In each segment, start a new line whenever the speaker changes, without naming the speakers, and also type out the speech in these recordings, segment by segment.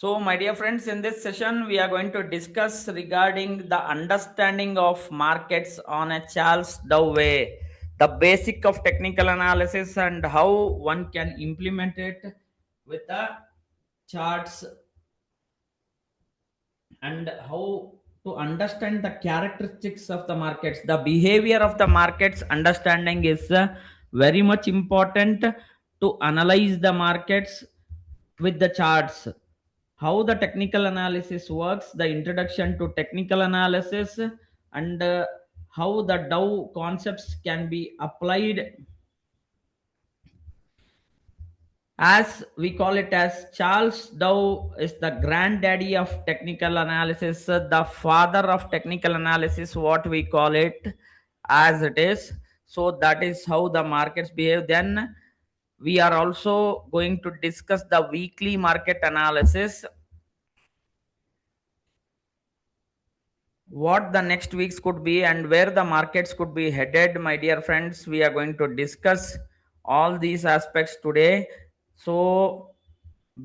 So, my dear friends, in this session, we are going to discuss regarding the understanding of markets on a Charles Dow way, the basic of technical analysis and how one can implement it with the charts and how to understand the characteristics of the markets. The behavior of the markets understanding is very much important to analyze the markets with the charts. How the technical analysis works, the introduction to technical analysis, and how the Dow concepts can be applied, as we call it as Charles Dow is the granddaddy of technical analysis, the father of technical analysis, what we call it as it is. So that is how the markets behave. Then we are also going to discuss the weekly market analysis, what the next weeks could be and where the markets could be headed. My dear friends, we are going to discuss all these aspects today. So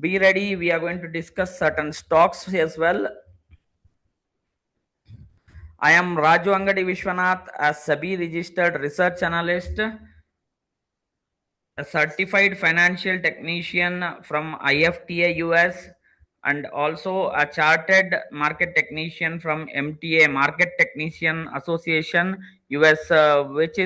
be ready, we are going to discuss certain stocks as well. I am Raju Angadi Vishwanath, a SEBI registered research analyst, a certified financial technician from IFTA US, and also a chartered market technician from MTA Market Technician Association US, which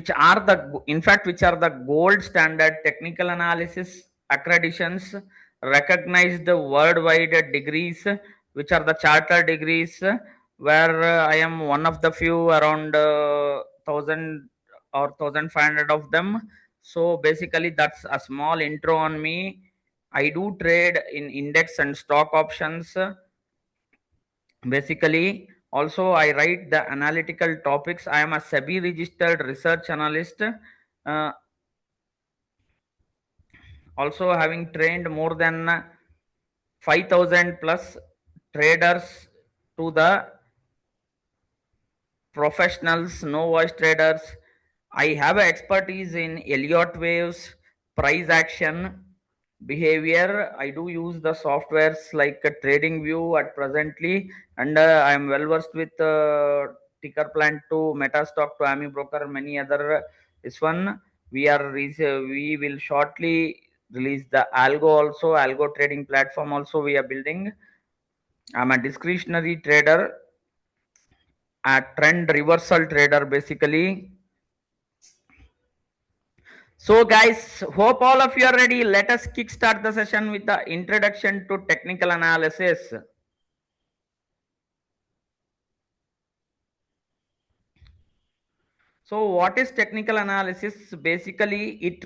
are the gold standard technical analysis accreditations, recognized worldwide degrees, which are the charter degrees, where I am one of the few, around 1000 or 1500 of them. So basically that's a small intro on me. I do trade in index and stock options. Basically, also I write the analytical topics. I am a SEBI registered research analyst, also having trained more than 5000 plus traders to the professionals, no voice traders. I have expertise in Elliott waves, price action, behavior. I do use the softwares like Trading View at presently, and I am well versed with Ticker Plant to Metastock to Ami Broker, many other. This one we will shortly release the algo also, algo trading platform also we are building. I'm a discretionary trader, a trend reversal trader basically. So guys, hope all of you are ready. Let us kickstart the session with the introduction to technical analysis. So what is technical analysis? Basically, it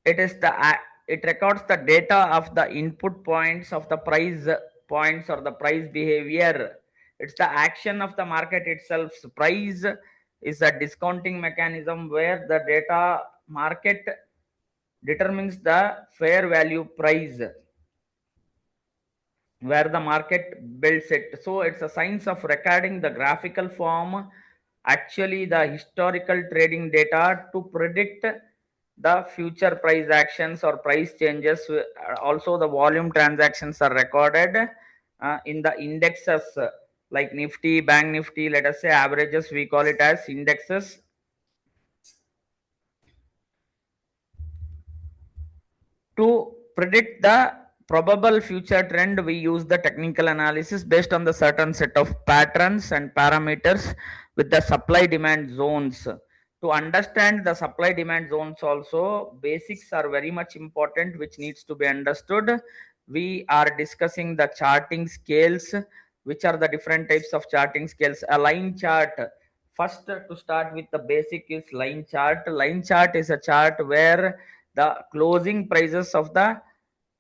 is the it records the data of the input points of the price points or the price behavior. It's the action of the market itself. Price is a discounting mechanism where the data market determines the fair value price, where the market builds it. So it's a science of recording the graphical form, actually the historical trading data, to predict the future price actions or price changes. Also the volume transactions are recorded in the indexes, like Nifty, Bank Nifty, let us say averages, we call it as indexes. To predict the probable future trend, we use the technical analysis based on the certain set of patterns and parameters with the supply demand zones. To understand the supply demand zones also, basics are very much important, which needs to be understood. We are discussing the charting scales, which are the different types of charting scales. A line chart, first to start with, the basic is line chart. Line chart is a chart where the closing prices of the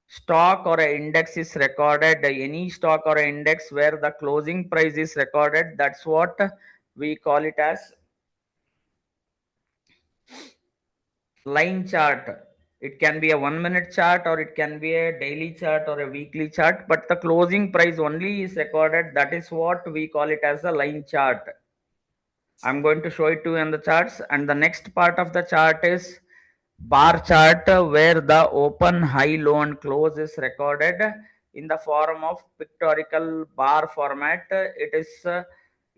stock or a index is recorded. Any stock or index where the closing price is recorded, that's what we call it as line chart. It can be a 1 minute chart, or it can be a daily chart or a weekly chart, but the closing price only is recorded. That is what we call it as a line chart. I'm going to show it to you in the charts. And the next part of the chart is bar chart where the open, high, low, and close is recorded in the form of pictorial bar format. It is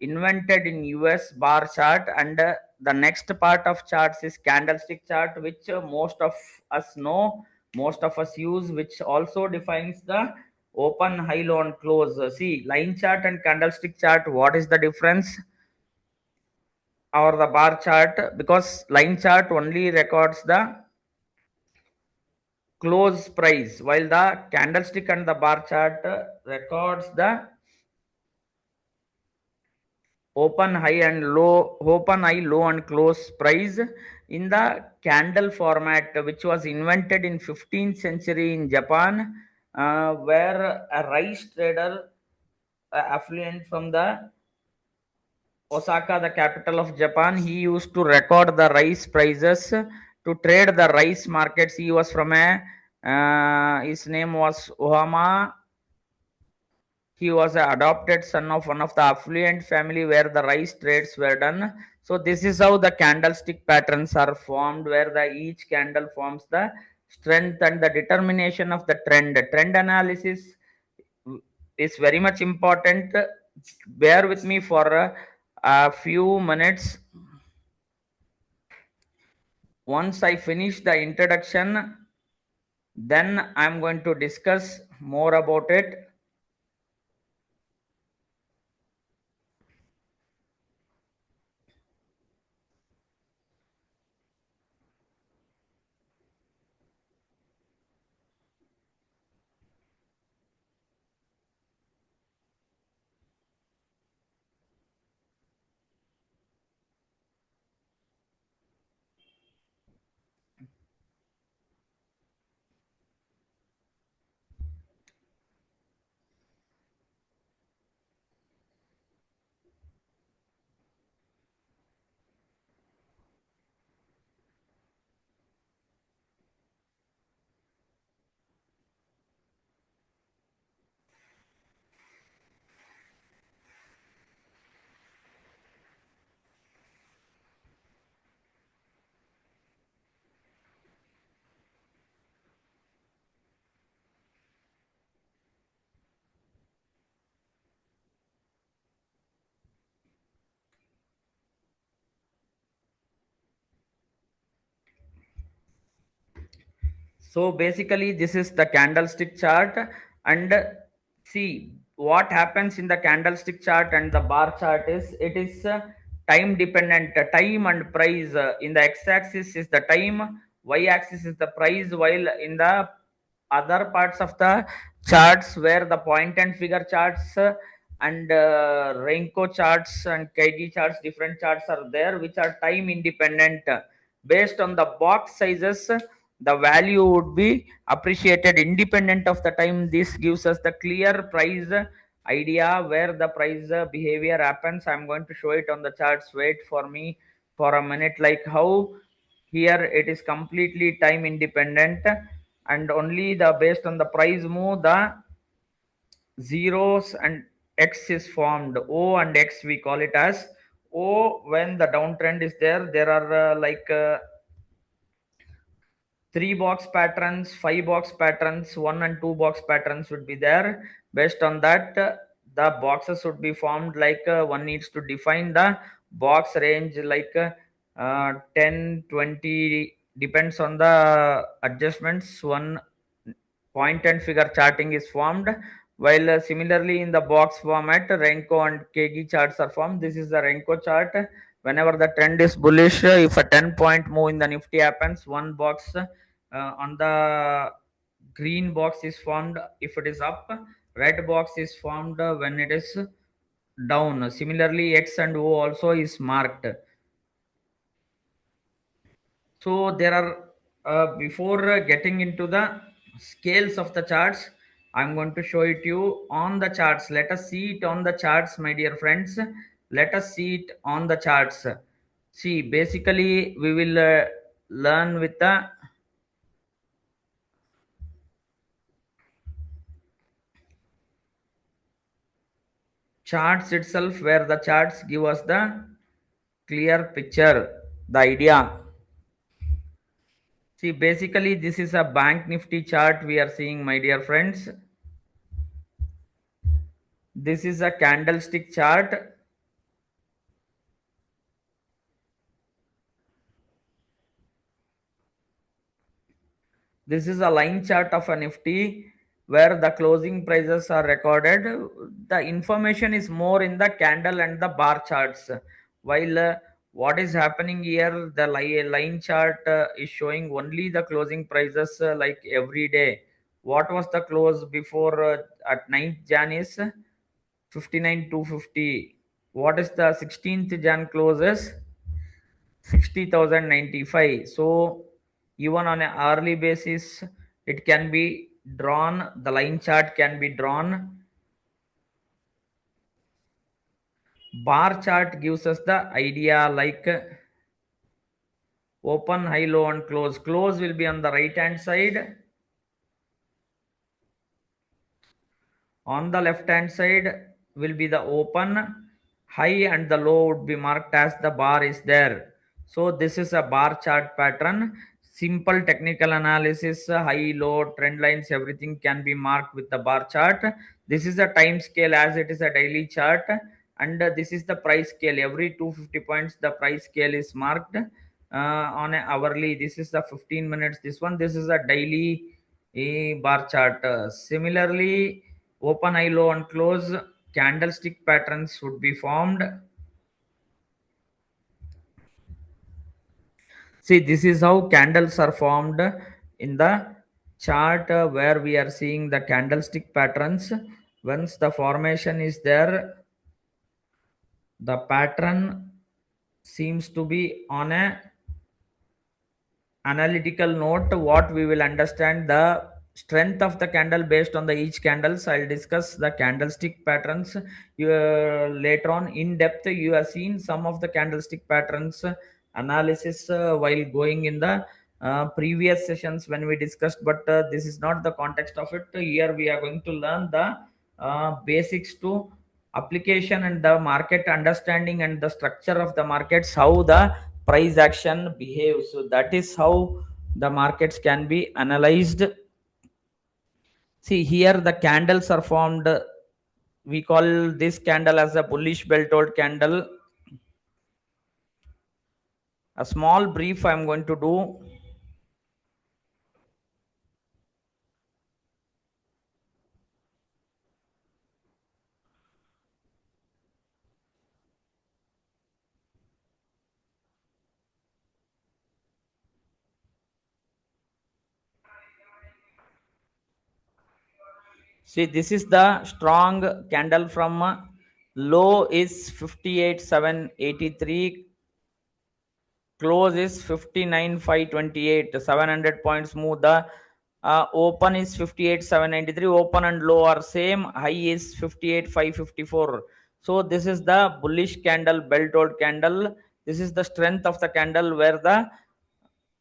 invented in US bar chart, and the next part of charts is candlestick chart, which most of us know, most of us use, which also defines the open, high, low, and close. See, line chart and candlestick chart, what is the difference? Or the bar chart, because line chart only records the close price, while the candlestick and the bar chart records the open high, low, and close price. In the candle format, which was invented in 15th century in Japan, where a rice trader, affluent from the Osaka, the capital of Japan, he used to record the rice prices to trade the rice markets. He was from a his name was Ohama. He was an adopted son of one of the affluent family where the rice trades were done. So this is how the candlestick patterns are formed, where the each candle forms the strength and the determination of the trend. Trend analysis is very much important. Bear with me for a few minutes. Once I finish the introduction, then I'm going to discuss more about it. So basically, this is the candlestick chart, and see what happens in the candlestick chart and the bar chart is it is time dependent. Time and price, in the x-axis is the time, y-axis is the price, while in the other parts of the charts where the point and figure charts and Renko charts and KG charts, different charts are there which are time independent. Based on the box sizes, the value would be appreciated independent of the time. This gives us the clear price idea where the price behavior happens. I'm going to show it on the charts. Wait for me for a minute. Like how here it is completely time independent, and only the based on the price move the zeros and x is formed. O and x we call it as O. When the downtrend is there, there are three box patterns, five box patterns, one and two box patterns would be there. Based on that, the boxes would be formed. Like one needs to define the box range, like 10, 20, depends on the adjustments. One point and figure charting is formed, while similarly in the box format, Renko and KG charts are formed. This is the Renko chart. Whenever the trend is bullish, if a 10-point move in the Nifty happens, one box on the green box is formed if it is up, red box is formed when it is down. Similarly, X and O also is marked. So there are before getting into the scales of the charts, I'm going to show it you on the charts. Let us see it on the charts, my dear friends. Let us see it on the charts. See, basically we will learn with the charts itself, where the charts give us the clear picture, the idea. See, basically, this is a bank nifty chart we are seeing, my dear friends. This is a candlestick chart. This is a line chart of a nifty where the closing prices are recorded. The information is more in the candle and the bar charts. While what is happening here, the line chart is showing only the closing prices like every day. What was the close before at 9th Jan is 59,250. What is the 16th Jan closes? 60,095. So even on an hourly basis, it can be drawn. The line chart can be drawn. Bar chart gives us the idea like open, high, low, and close. Close will be on the right hand side. On the left hand side will be the open. High and the low would be marked as the bar is there. So this is a bar chart pattern. Simple technical analysis, high, low, trend lines, everything can be marked with the bar chart. This is a time scale as it is a daily chart, and this is the price scale. Every 250 points the price scale is marked on a hourly. This is the 15 minutes. This is a daily bar chart. Similarly, open, high, low, and close candlestick patterns would be formed. See, this is how candles are formed in the chart where we are seeing the candlestick patterns. Once the formation is there, the pattern seems to be on a analytical note. What we will understand the strength of the candle based on the each candles. I'll discuss the candlestick patterns later on in depth. You have seen some of the candlestick patterns analysis while going in the previous sessions when we discussed, but this is not the context of it. Here we are going to learn the basics to application and the market understanding and the structure of the markets, how the price action behaves. So that is how the markets can be analyzed. See, here the candles are formed. We call this candle as a bullish bell toed candle. A small brief I am going to do. See, this is the strong candle from low is 58,783, close is 59,528, 700 points move. The open is 58,793, open and low are same, high is 58,554. So this is the bullish candle, bell toed candle. This is the strength of the candle where the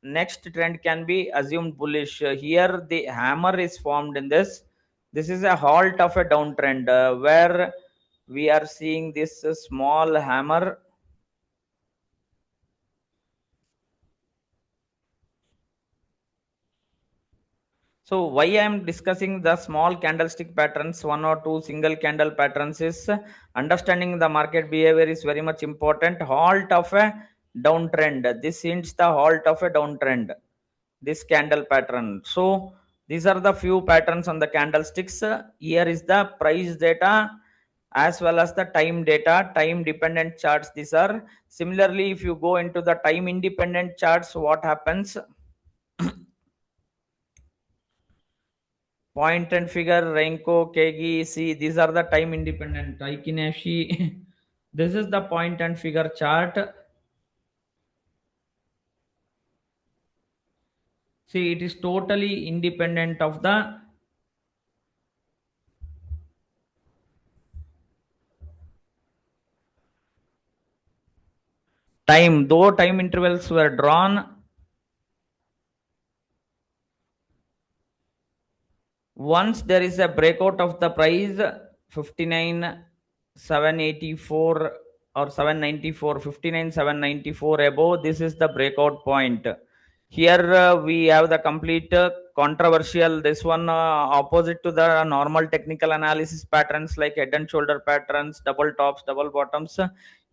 next trend can be assumed bullish. Here the hammer is formed in this. This is a halt of a downtrend where we are seeing this small hammer. So why I am discussing the small candlestick patterns, one or two single candle patterns, is understanding the market behavior is very much important. Halt of a downtrend. This hints the halt of a downtrend. This candle pattern. So these are the few patterns on the candlesticks. Here is the price data as well as the time data, time dependent charts. These are similarly, if you go into the time independent charts, what happens? Point and figure, Renko, Kegi, see, these are the time independent. Aikinashi. This is the point and figure chart. See, it is totally independent of the time. Though time intervals were drawn, once there is a breakout of the price 59,784 or 794, 59,794 above, this is the breakout point. Here we have the complete controversial, this one opposite to the normal technical analysis patterns like head and shoulder patterns, double tops, double bottoms.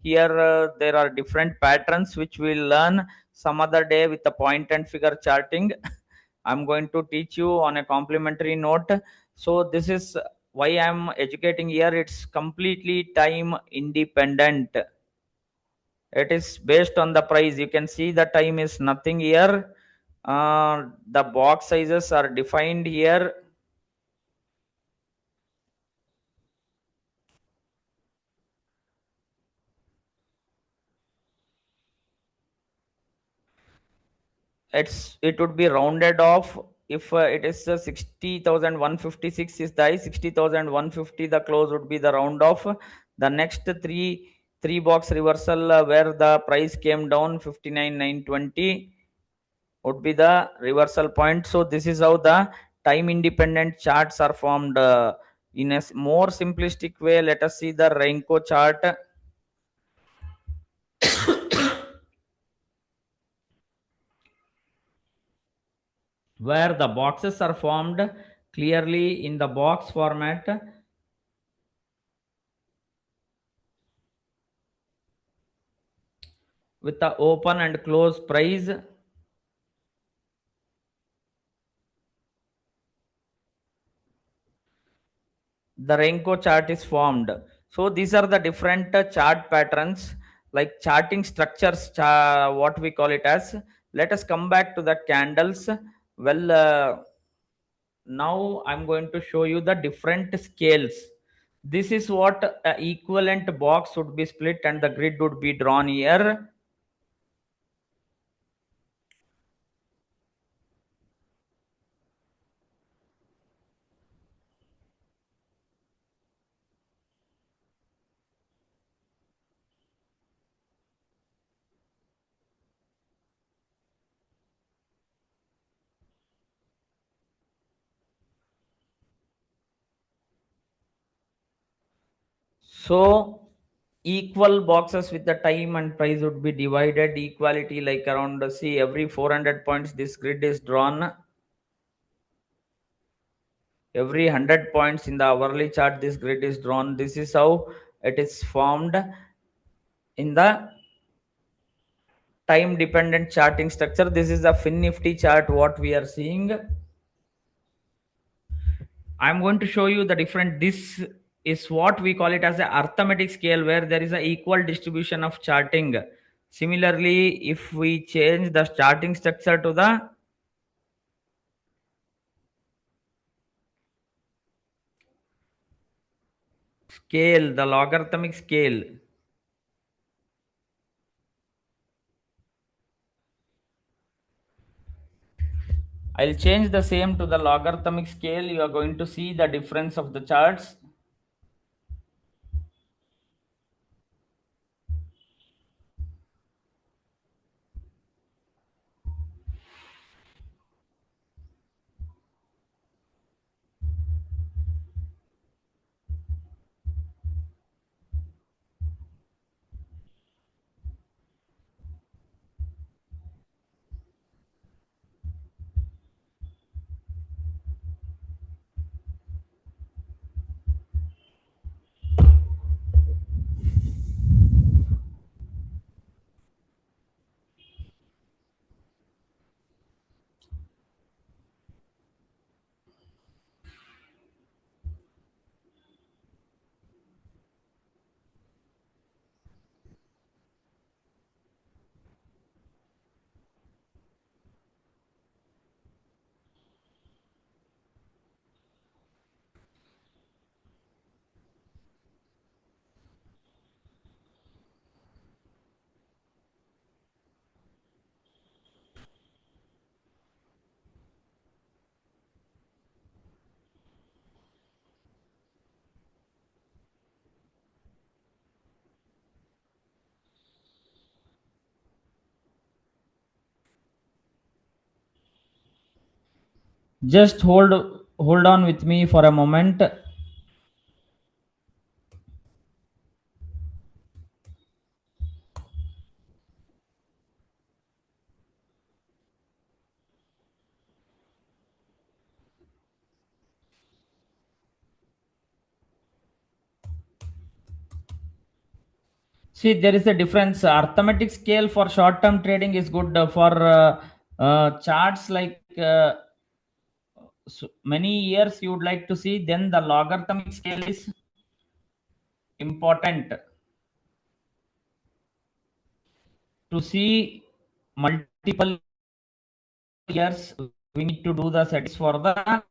Here there are different patterns which we'll learn some other day with the point and figure charting. I'm going to teach you on a complimentary note. So this is why I'm educating here. It's completely time independent. It is based on the price. You can see the time is nothing here. The box sizes are defined here. It would be rounded off. If it is 60,156 is the high, 60,150 the close would be the round off. The next three box reversal where the price came down 59,920 would be the reversal point. So this is how the time independent charts are formed. In a more simplistic way, let us see the Renko chart, where the boxes are formed clearly in the box format with the open and close price. The Renko chart is formed. So these are the different chart patterns, like charting structures, what we call it as. Let us come back to the candles. Well, now I'm going to show you the different scales. This is what equivalent box would be split and the grid would be drawn here. So equal boxes with the time and price would be divided equality, like around, see, every 400 points this grid is drawn. Every 100 points in the hourly chart this grid is drawn. This is how it is formed in the time dependent charting structure. This is the fin nifty chart what we are seeing. I'm going to show you the different. This is what we call it as a arithmetic scale, where there is a equal distribution of charting. Similarly, if we change the charting structure to the scale, the logarithmic scale, I'll change the same to the logarithmic scale. You are going to see the difference of the charts. Just hold on with me for a moment. See, there is a difference. Arithmetic scale for short term trading is good for charts like many years you would like to see. Then the logarithmic scale is important to see multiple years. We need to do the settings for the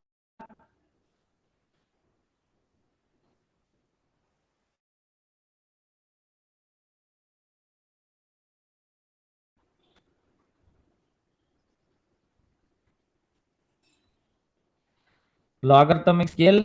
logarithmic scale.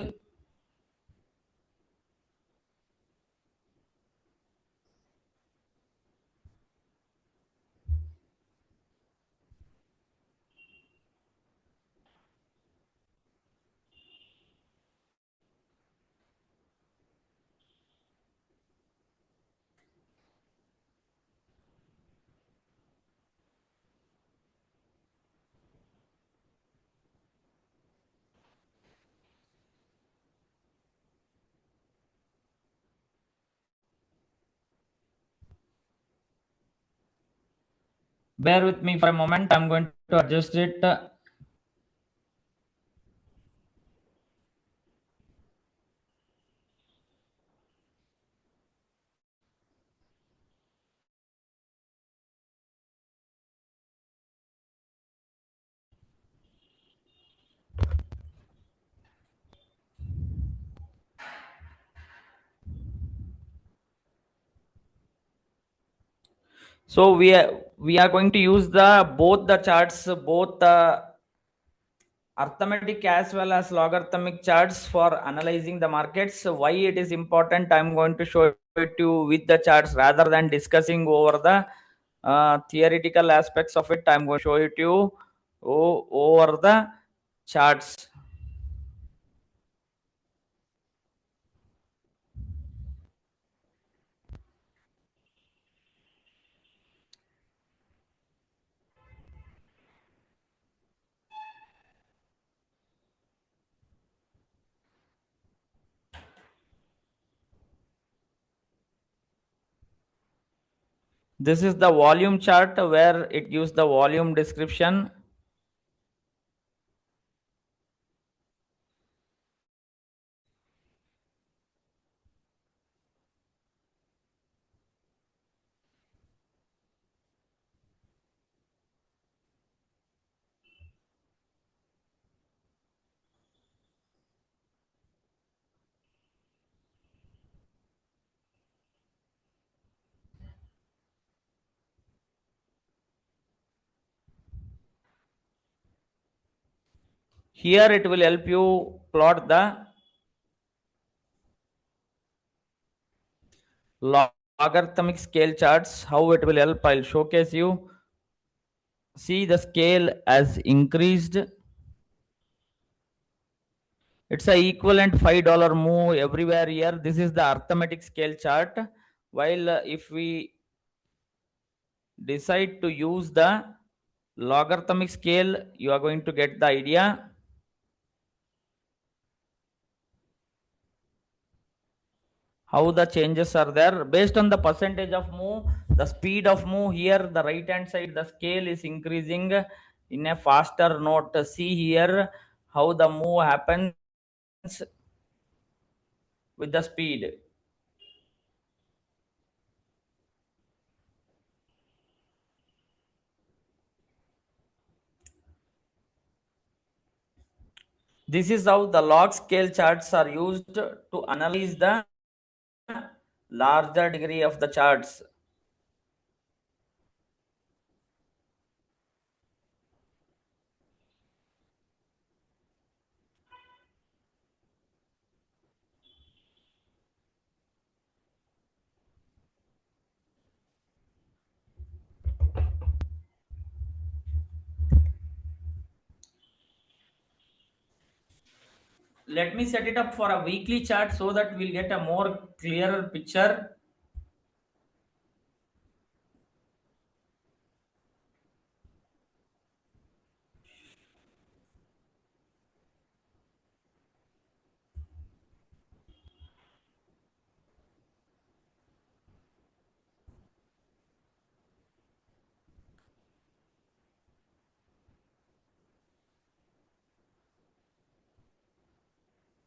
Bear with me for a moment. I'm going to adjust it. So we are going to use the both the charts, both the arithmetic as well as logarithmic charts for analyzing the markets. So why it is important, I'm going to show it to you with the charts rather than discussing over the theoretical aspects of it. I'm going to show it to you over the charts. This is the volume chart where it gives the volume description. Here it will help you plot the logarithmic scale charts. How it will help, I'll showcase you. See, the scale has increased. It's a equivalent $5 move everywhere here. This is the arithmetic scale chart. While if we decide to use the logarithmic scale, you are going to get the idea how the changes are there based on the percentage of move, the speed of move. Here the right hand side, the scale is increasing in a faster note. See here how the move happens with the speed. This is how the log scale charts are used to analyze the larger degree of the charts. Let me set it up for a weekly chart so that we'll get a more clearer picture.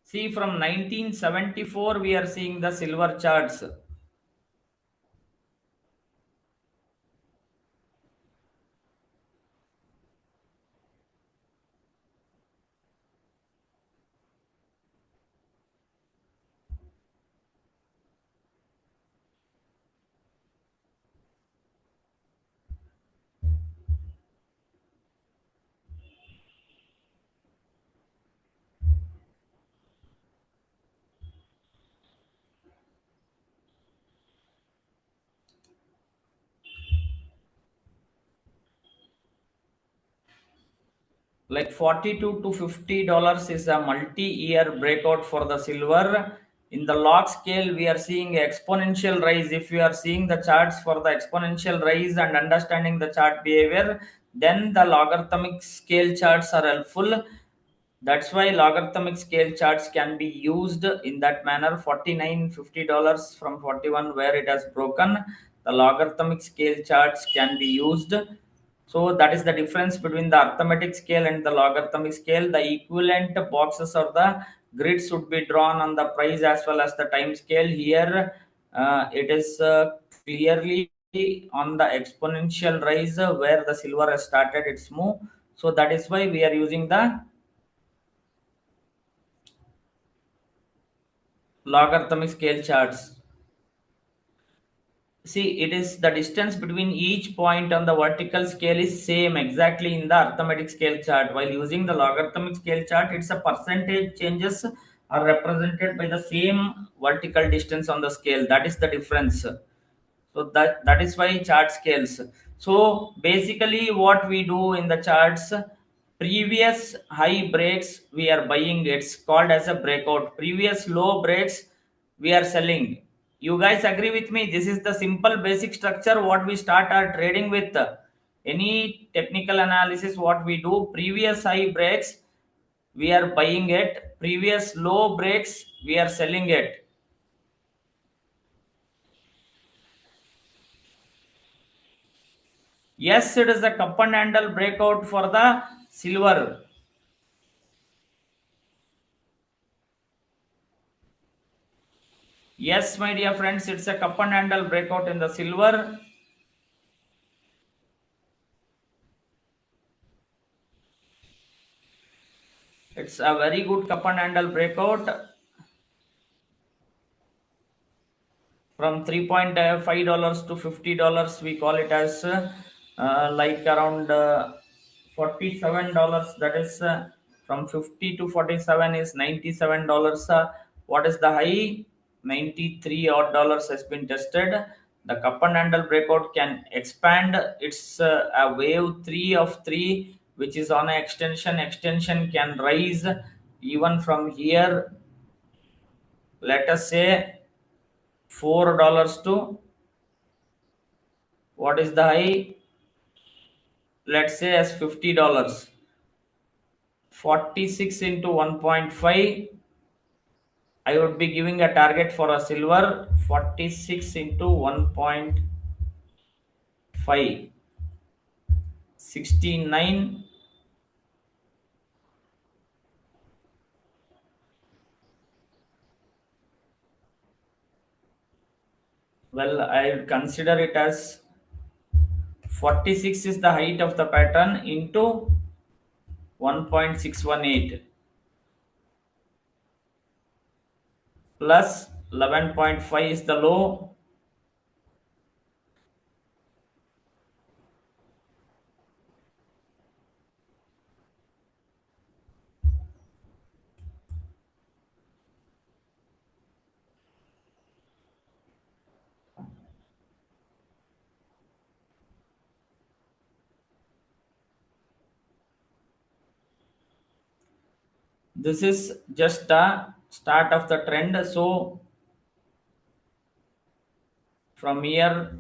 See, from 1974, we are seeing the silver charts. Like 42 to $50 is a multi-year breakout for the silver. In the log scale, we are seeing exponential rise. If you are seeing the charts for the exponential rise and understanding the chart behavior, then the logarithmic scale charts are helpful. That's why logarithmic scale charts can be used in that manner. 49 $50 from 41 where it has broken, the logarithmic scale charts can be used. So that is the difference between the arithmetic scale and the logarithmic scale. The equivalent boxes or the grids should be drawn on the price as well as the time scale. Here it is clearly on the exponential rise where the silver has started its move. So that is why we are using the logarithmic scale charts. See, it is the distance between each point on the vertical scale is same exactly in the arithmetic scale chart. While using the logarithmic scale chart, it's a percentage changes are represented by the same vertical distance on the scale. That is the difference. So that is why chart scales. So basically what we do in the charts, previous high breaks we are buying, it's called as a breakout. Previous low breaks we are selling. You guys agree with me? This is the simple basic structure what we start our trading with. Any technical analysis what we do, previous high breaks we are buying it, previous low breaks we are selling it. Yes, it is a cup and handle breakout for the silver. Yes, my dear friends, it's a cup and handle breakout in the silver. It's a very good cup and handle breakout from $3.5 to $50. We call it as like around $47. That is from 50 to 47 is $97. What is the high? 93 odd dollars has been tested. The cup and handle breakout can expand. It's a wave 3 of 3 which is on an extension. Extension can rise even from here. Let us say $4 to what is the high? Let's say as $50. 46 into 1.5. I would be giving a target for a silver 46 into 1.5. 69. Well, I would consider it as 46 is the height of the pattern into 1.618 plus 11.5 is the low. This is just a start of the trend. So from here,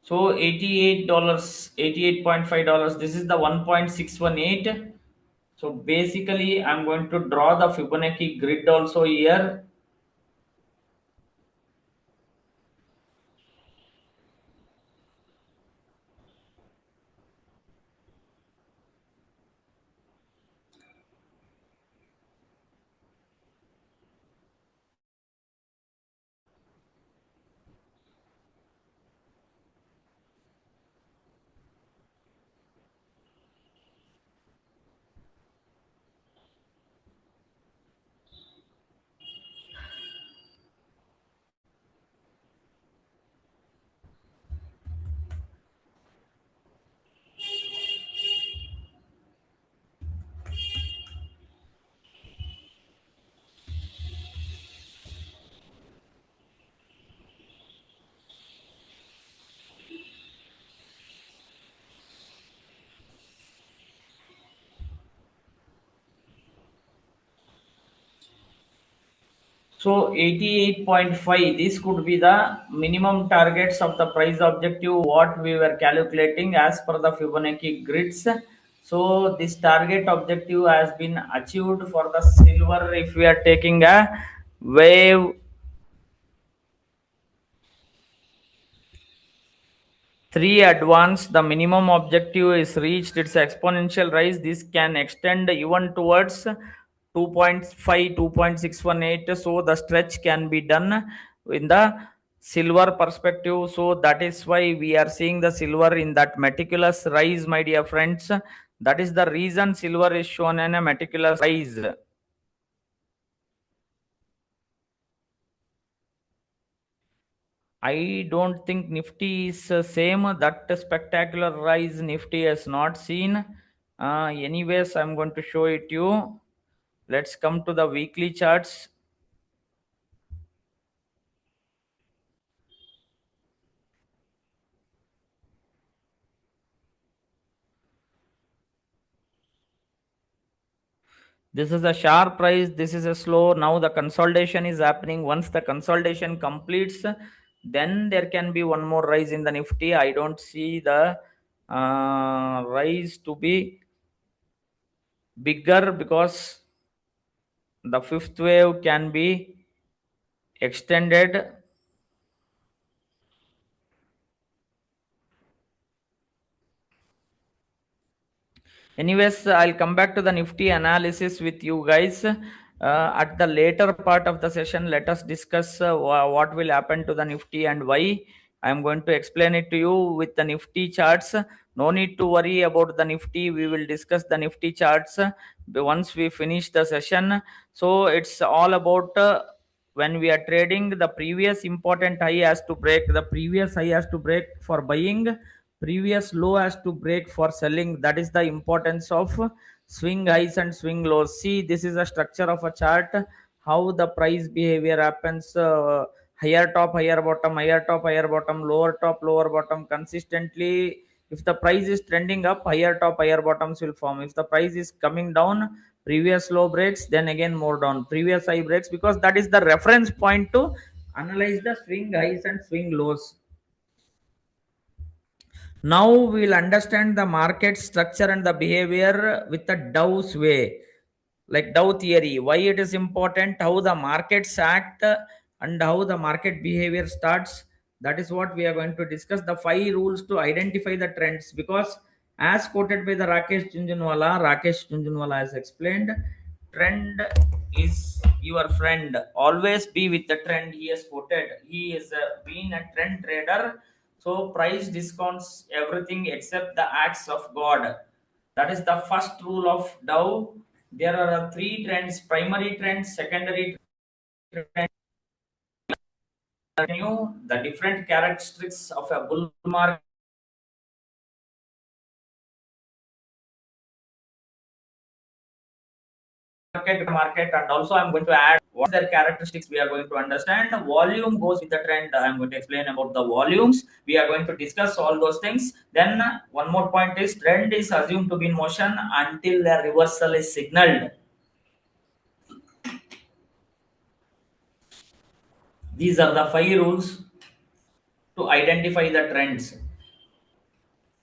so $88, $88.5. This is the 1.618. So basically, I'm going to draw the Fibonacci grid also here. So 88.5, this could be the minimum targets of the price objective what we were calculating as per the Fibonacci grids. So this target objective has been achieved for the silver if we are taking a wave 3 advance. The minimum objective is reached, its exponential rise. This can extend even towards 2.5, 2.618. So the stretch can be done in the silver perspective. So that is why we are seeing the silver in that meticulous rise, my dear friends. That is the reason silver is shown in a meticulous rise. I don't think Nifty is same. That spectacular rise Nifty has not seen. Anyways, I'm going to show it to you. Let's come to the weekly charts. This is a sharp rise. This is a slow. Now the consolidation is happening. Once the consolidation completes, then there can be one more rise in the Nifty. I don't see the rise to be bigger because the fifth wave can be extended. Anyways, I'll come back to the Nifty analysis with you guys. At the later part of the session, let us discuss what will happen to the Nifty and why. I'm going to explain it to you with the Nifty charts. No need to worry about the Nifty. We will discuss the Nifty charts once we finish the session. So it's all about when we are trading, the previous important high has to break. The previous high has to break for buying, previous low has to break for selling. That is the importance of swing highs and swing lows. See, this is a structure of a chart, how the price behavior happens. Higher top, higher bottom, higher top, higher bottom, lower top, lower bottom, consistently. If the price is trending up, higher top, higher bottoms will form. If the price is coming down, previous low breaks, then again more down, previous high breaks, because that is the reference point to analyze the swing highs and swing lows. Now we'll understand the market structure and the behavior with the Dow's way, like Dow theory, why it is important, how the markets act, and how the market behavior starts. That is what we are going to discuss. The 5 rules to identify the trends, because as quoted by the Rakesh Junjunwala has explained, trend is your friend. Always be with the trend. He has quoted. He is being a trend trader. So price discounts everything except the acts of God. That is the first rule of Dow. There are three trends: primary trends, secondary trends, the different characteristics of a bull market, and also I'm going to add what their characteristics we are going to understand. The volume goes with the trend. I'm going to explain about the volumes. We are going to discuss all those things. Then one more point is, trend is assumed to be in motion until a reversal is signaled. These are the 5 rules to identify the trends.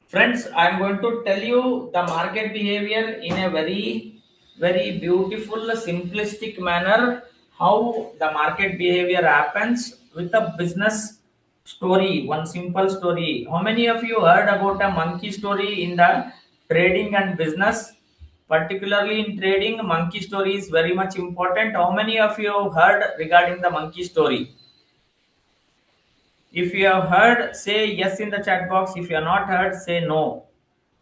Friends, I'm going to tell you the market behavior in a very very beautiful simplistic manner, how the market behavior happens with a business story. One simple story. How many of you heard about a monkey story in the trading and business? Particularly in trading, monkey story is very much important. How many of you have heard regarding the monkey story? If you have heard, say yes in the chat box. If you have not heard, say no.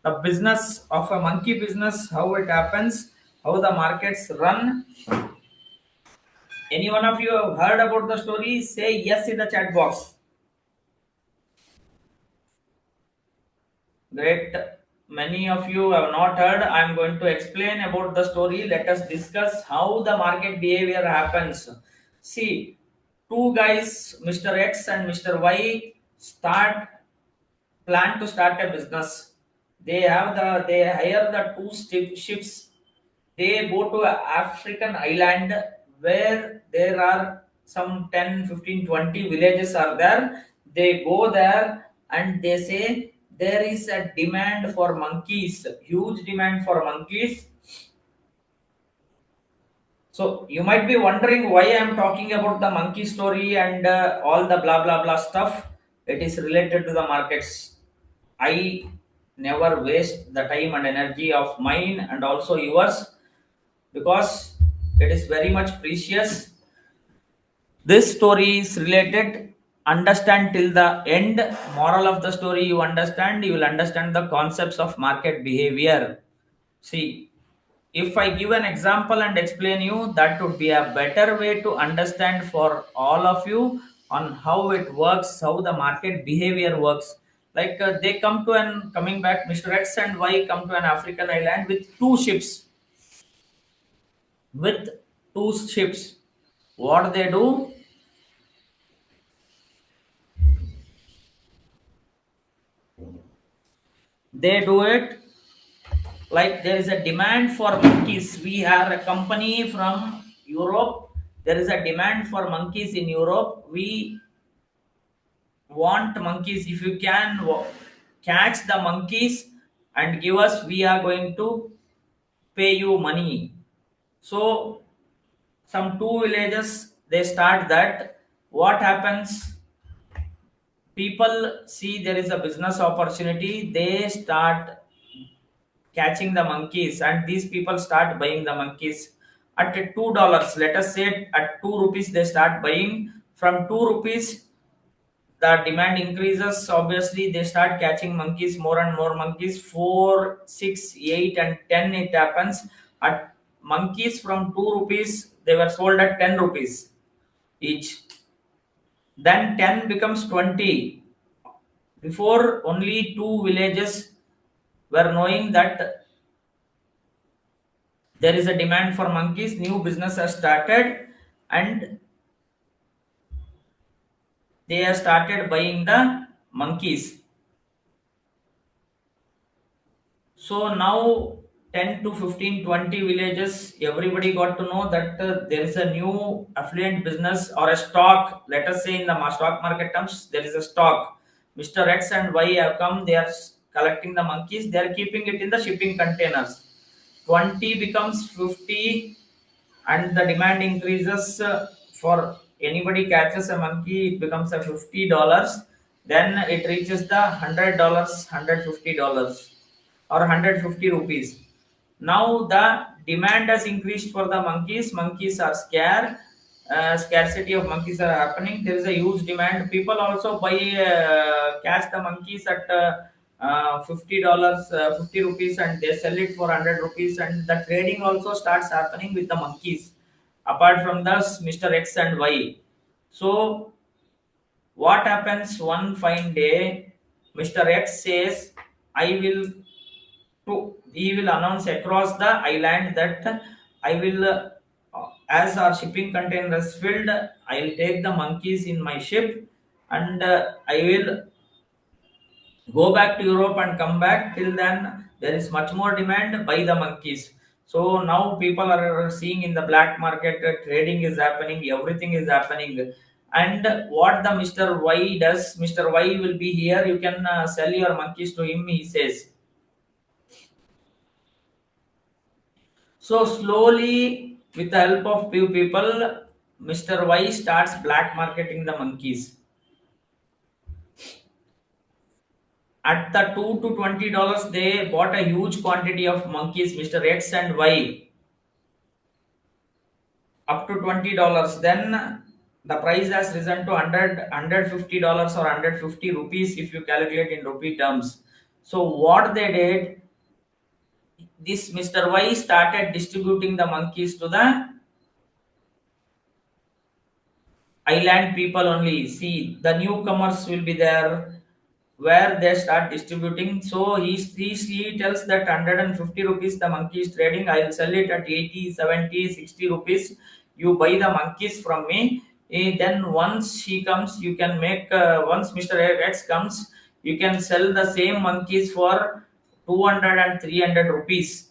The business of a monkey business, how it happens, how the markets run. Any one of you have heard about the story? Say yes in the chat box. Great. Many of you have not heard. I am going to explain about the story. Let us discuss how the market behavior happens. See, two guys, Mr. X and Mr. Y, plan to start a business. They hire the ships. They go to an African island where there are some 10, 15, 20 villages are there. They go there and they say there is a demand for monkeys, huge demand for monkeys. So you might be wondering why I am talking about the monkey story and all the blah blah blah stuff. It is related to the markets. I never waste the time and energy of mine and also yours, because it is very much precious. This story is related. Understand till the end. Moral of the story, you understand, you will understand the concepts of market behavior. See, if I give an example and explain you, that would be a better way to understand for all of you on how it works, how the market behavior works. Like they come to an coming back, Mr. X and Y come to an African island with two ships. With two ships, what they do? They do it like there is a demand for monkeys. We are a company from Europe. There is a demand for monkeys in Europe. We want monkeys. If you can catch the monkeys and give us, we are going to pay you money. So some two villages they start that. What happens? People see there is a business opportunity. They start catching the monkeys, and these people start buying the monkeys at $2. Let us say at 2 rupees they start buying. From 2 rupees the demand increases. Obviously they start catching monkeys, more and more monkeys. 4, 6, 8 and 10 it happens. At monkeys from 2 rupees they were sold at 10 rupees each. Then 10 becomes 20. Before, only two villages were knowing that there is a demand for monkeys. New business has started, and they have started buying the monkeys. So now 10 to 15, 20 villages, everybody got to know that there is a new affluent business or a stock. Let us say in the stock market terms, there is a stock. Mr. X and Y have come, they are collecting the monkeys, they are keeping it in the shipping containers. 20 becomes 50, and the demand increases. For anybody catches a monkey, it becomes a $50. Then it reaches the $100, $150 or 150 rupees. Now the demand has increased for the monkeys. Monkeys are scarce. Scarcity of monkeys are happening. There is a huge demand. People also buy catch the monkeys at $50, 50 rupees, and they sell it for 100 rupees. And the trading also starts happening with the monkeys. Apart from this, Mr. X and Y. So what happens one fine day? Mr. X says, "I will he will announce across the island that I will, as our shipping container is filled, I will take the monkeys in my ship, and I will go back to Europe and come back. Till then, there is much more demand. Buy the monkeys." So now people are seeing in the black market, trading is happening, everything is happening. And what the Mr. Y does, Mr. Y will be here. You can sell your monkeys to him, he says. So slowly, with the help of few people, Mr. Y starts black marketing the monkeys. At the $2 to $20, they bought a huge quantity of monkeys, Mr. X and Y, up to $20. Then the price has risen to 100, $150 or 150 rupees if you calculate in rupee terms. So what they did, this Mr. Y started distributing the monkeys to the island people only. See, the newcomers will be there, where they start distributing. So he tells that 150 rupees the monkey is trading, I'll sell it at 80, 70, 60 rupees. You buy the monkeys from me. Then once he comes, you can make, once Mr. X comes, you can sell the same monkeys for 200 and 300 rupees.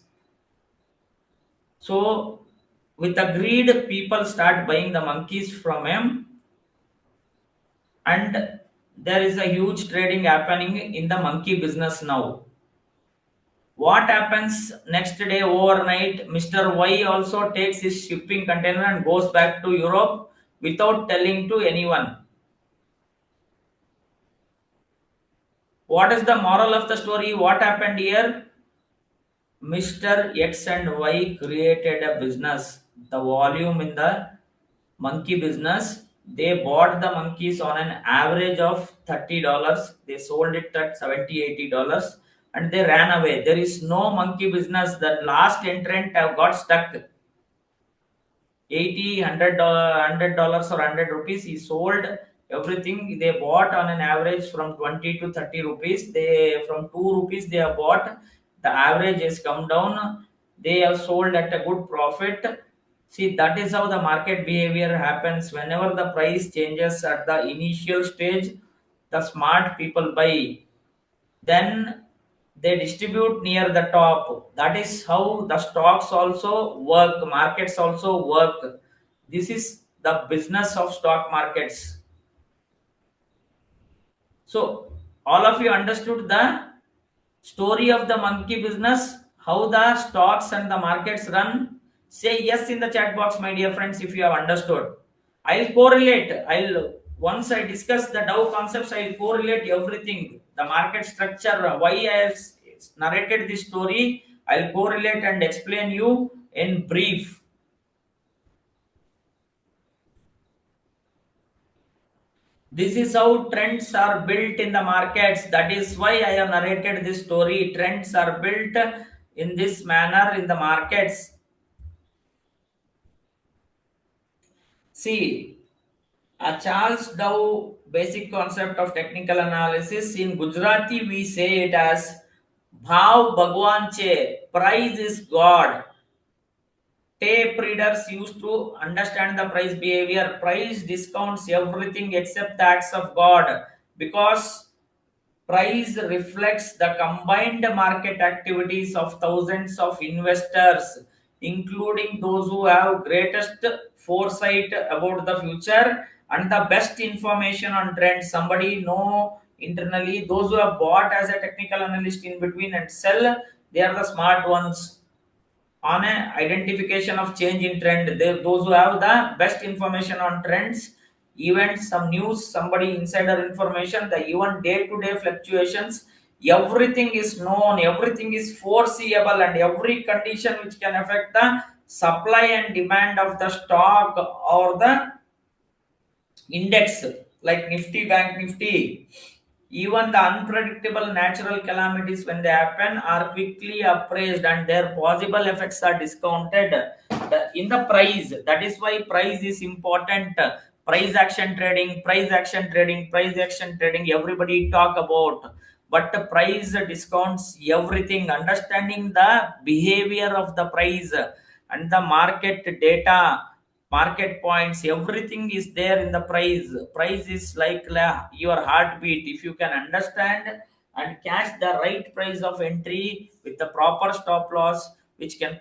So With the greed, people start buying the monkeys from him, and there is a huge trading happening in the monkey business now. What happens next day overnight? Mr. Y also takes his shipping container and goes back to Europe without telling to anyone. What is the moral of the story? What happened here? Mr. X and Y created a business. The volume in the monkey business, they bought the monkeys on an average of $30. They sold it at 70, $80, and they ran away. There is no monkey business. The last entrant have got stuck. 80, $100 or 100 rupees. He sold everything. They bought on an average from 20 to 30 rupees. They from 2 rupees they have bought. The average has come down. They have sold at a good profit. See, that is how the market behavior happens. Whenever the price changes at the initial stage, the smart people buy. Then they distribute near the top. That is how the stocks also work, markets also work. This is the business of stock markets. So all of you understood the story of the monkey business, how the stocks and the markets run? Say yes in the chat box, my dear friends, if you have understood. I'll correlate. I'll Once I discuss the Dow concepts, I'll correlate everything. The market structure, why I have narrated this story, I'll correlate and explain you in brief. This is how trends are built in the markets. That is why I have narrated this story. Trends are built in this manner in the markets. See, a Charles Dow basic concept of technical analysis. In Gujarati, we say it as Bhav Bhagwan Che, price is God. Tape readers used to understand the price behavior. Price discounts everything except the acts of God, because price reflects the combined market activities of thousands of investors, including those who have greatest foresight about the future and the best information on trends. Somebody know internally, those who have bought as a technical analyst in between and sell, they are the smart ones on a identification of change in trend. Those who have the best information on trends, events, some news, somebody insider information, the even day-to-day fluctuations, everything is known, everything is foreseeable, and every condition which can affect the supply and demand of the stock or the index, like Nifty, Bank Nifty. Even the unpredictable natural calamities, when they happen, are quickly appraised and their possible effects are discounted in the price. That is why price is important. Price action trading, price action trading, price action trading, everybody talk about. But the price discounts everything. Understanding the behavior of the price and the market data, market points, everything is there in the price is like your heartbeat. If you can understand and catch the right price of entry with the proper stop loss, which can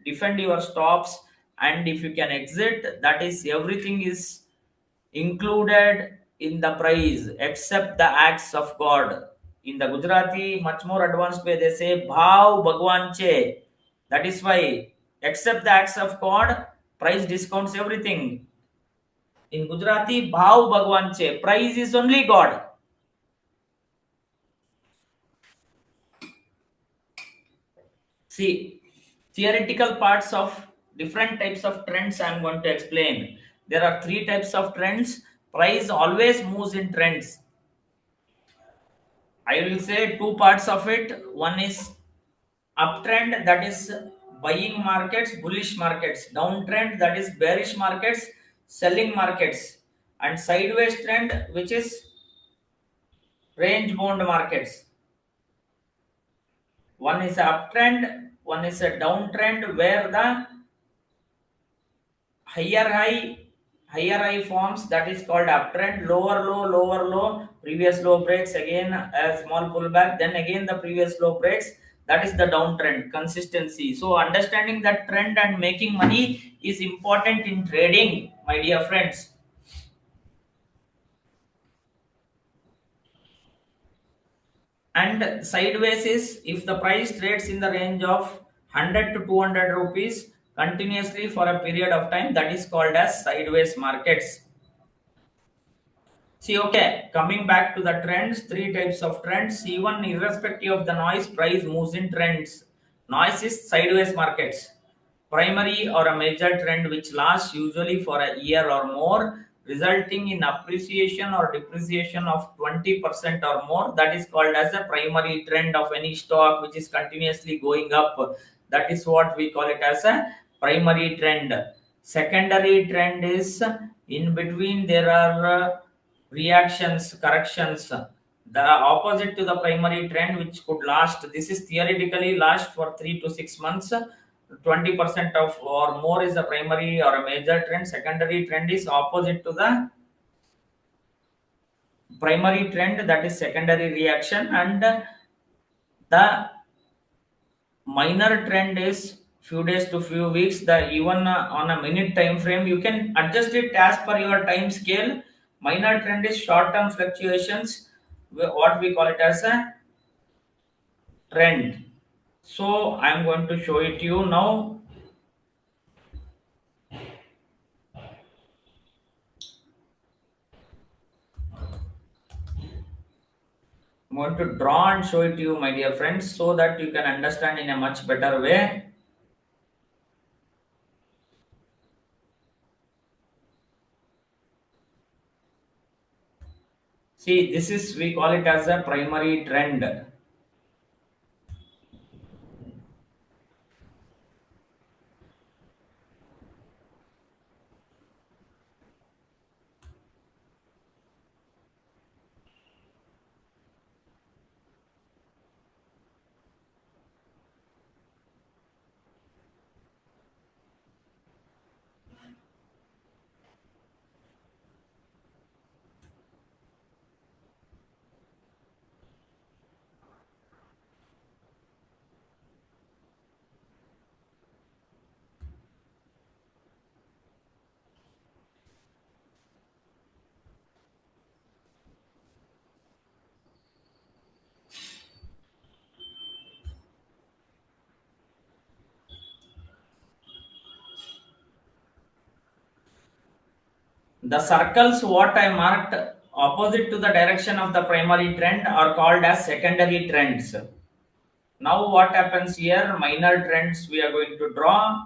defend your stops, and if you can exit, that is everything is included in the price except the acts of God. In the Gujarati, much more advanced way, they say Bhav Bhagwan Che. That is why, except the acts of God, price discounts everything. In Gujarati, Bhav Bhagwan Che. Price is only God. See, theoretical parts of different types of trends I am going to explain. There are three types of trends. Price always moves in trends. I will say two parts of it. One is uptrend, that is buying markets, bullish markets. Downtrend, that is bearish markets, selling markets. And sideways trend, which is range bound markets. One is a uptrend, one is a downtrend where the higher high higher high forms, that is called uptrend. Lower low, previous low breaks, again a small pullback, then again the previous low breaks. That is the downtrend consistency. So understanding that trend and making money is important in trading, my dear friends. And sideways is if the price trades in the range of 100 to 200 rupees continuously for a period of time, that is called as sideways markets. See, okay, coming back to the trends, three types of trends. Even irrespective of the noise, price moves in trends. Noise is sideways markets. Primary or a major trend which lasts usually for a year or more, resulting in appreciation or depreciation of 20% or more. That is called as a primary trend of any stock which is continuously going up. That is what we call it as a primary trend. Secondary trend is in between there are reactions, corrections, the opposite to the primary trend which could last. This is theoretically last for 3 to 6 months. 20% of or more is the primary or a major trend. Secondary trend is opposite to the primary trend, that is secondary reaction. And the minor trend is few days to few weeks. The even on a minute time frame you can adjust it as per your time scale. Minor trend is short term fluctuations, what we call it as a trend. So I'm going to show it to you now. I'm going to draw and show it to you, my dear friends, so that you can understand in a much better way. See, this is we call it as a primary trend. The circles what I marked opposite to the direction of the primary trend are called as secondary trends. Now what happens here? Minor trends we are going to draw.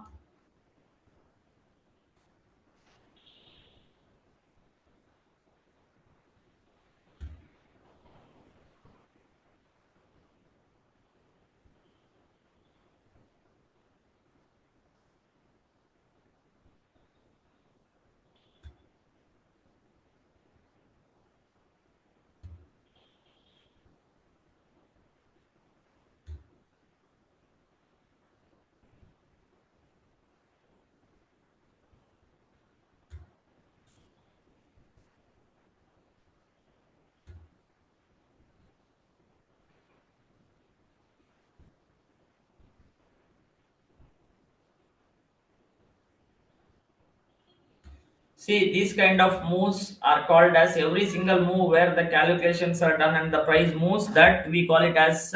See, these kind of moves are called as every single move where the calculations are done and the price moves, that we call it as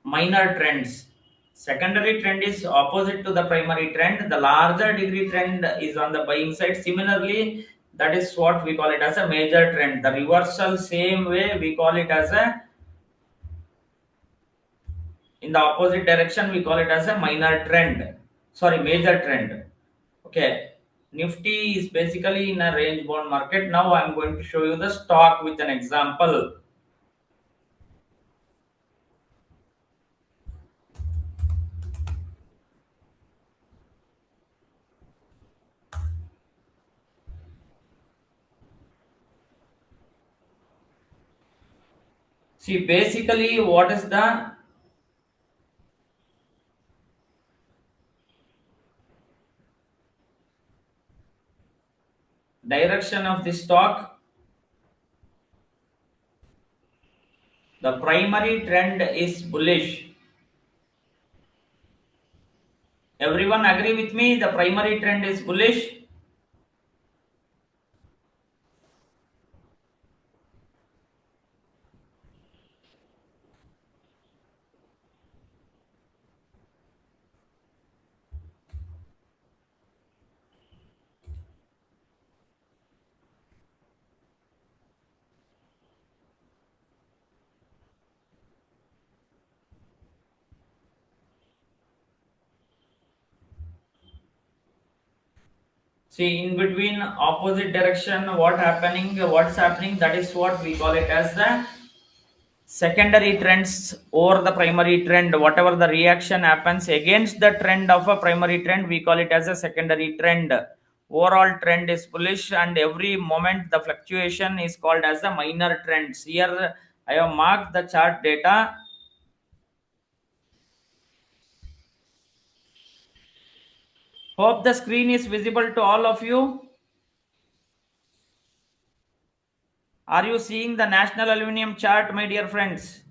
minor trends. Secondary trend is opposite to the primary trend. The larger degree trend is on the buying side. Similarly, that is what we call it as a major trend. The reversal, same way we call it as a, in the opposite direction we call it as a minor trend. Sorry, major trend. Okay. Nifty is basically in a range bound market. Now I'm going to show you the stock with an example. See, basically, what is the direction of the stock? The primary trend is bullish. Everyone agree with me? The primary trend is bullish. See, in between opposite direction, what's happening, that is what we call it as the secondary trends over the primary trend. Whatever the reaction happens against the trend of a primary trend, we call it as a secondary trend. Overall trend is bullish, and every moment the fluctuation is called as the minor trends. Here I have marked the chart data. Hope the screen is visible to all of you. Are you seeing the national aluminum chart, my dear friends?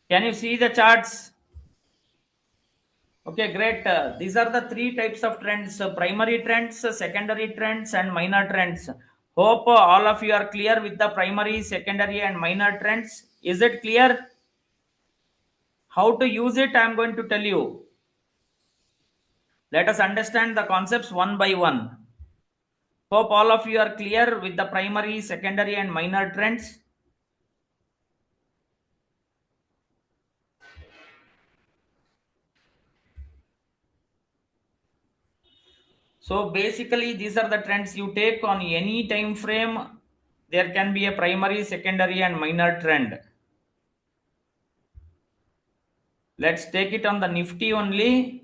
Can you see the charts? Okay, great. These are the three types of trends: primary trends, secondary trends, and minor trends. Hope all of you are clear with the primary, secondary, and minor trends. Is it clear? How to use it, I am going to tell you. Let us understand the concepts one by one. Hope all of you are clear with the primary, secondary, and minor trends. So basically, these are the trends you take on any time frame. There can be a primary, secondary, and minor trend. Let's take it on the Nifty only.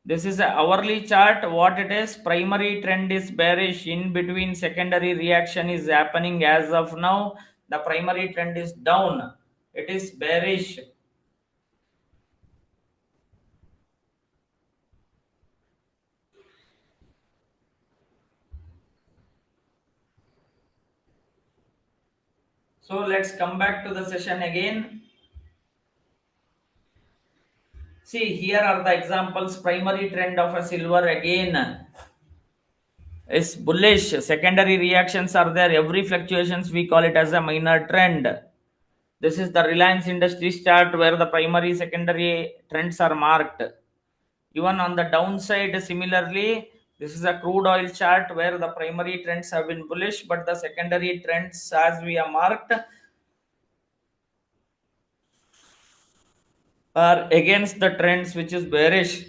This is a hourly chart. What it is, primary trend is bearish. In between, secondary reaction is happening as of now. The primary trend is down. It is bearish. So let's come back to the session again. See, here are the examples. Primary trend of a silver again is bullish. Secondary reactions are there. Every fluctuations we call it as a minor trend. This is the Reliance Industries chart where the primary, secondary trends are marked. Even on the downside, similarly, this is a crude oil chart where the primary trends have been bullish, but the secondary trends, as we have marked, are against the trends which is bearish.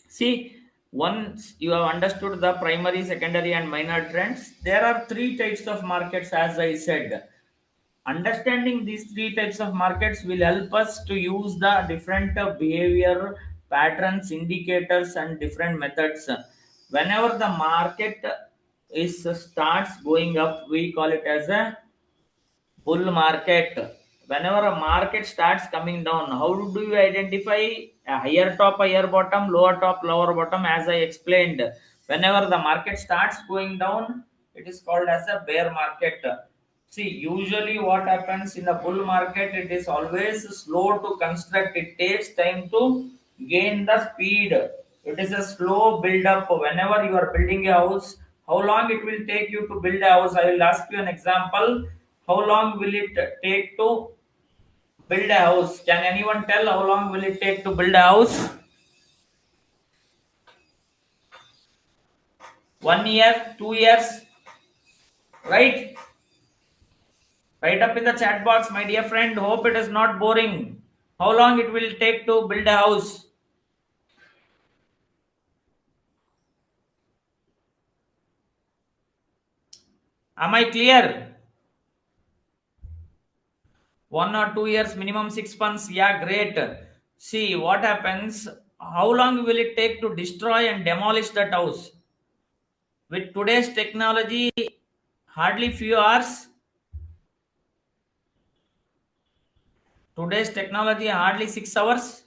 See, once you have understood the primary, secondary, and minor trends, there are three types of markets, as I said. Understanding these three types of markets will help us to use the different behavior patterns, indicators, and different methods. Whenever the market is starts going up, we call it as a bull market. Whenever a market starts coming down, how do you identify a higher top, higher bottom, lower top, lower bottom? As I explained, whenever the market starts going down, it is called as a bear market. See, usually what happens in the bull market, it is always slow to construct. It takes time to gain the speed. It is a slow build up. Whenever you are building a house, how long it will take you to build a house? I will ask you an example. How long will it take to build a house? Can anyone tell how long will it take to build a house? 1 year, 2 years, right? Write up in the chat box, my dear friend. Hope it is not boring. How long it will take to build a house? Am I clear? 1 or 2 years, minimum 6 months. Yeah, great. See what happens. How long will it take to destroy and demolish that house? With today's technology, hardly few hours. Today's technology hardly 6 hours.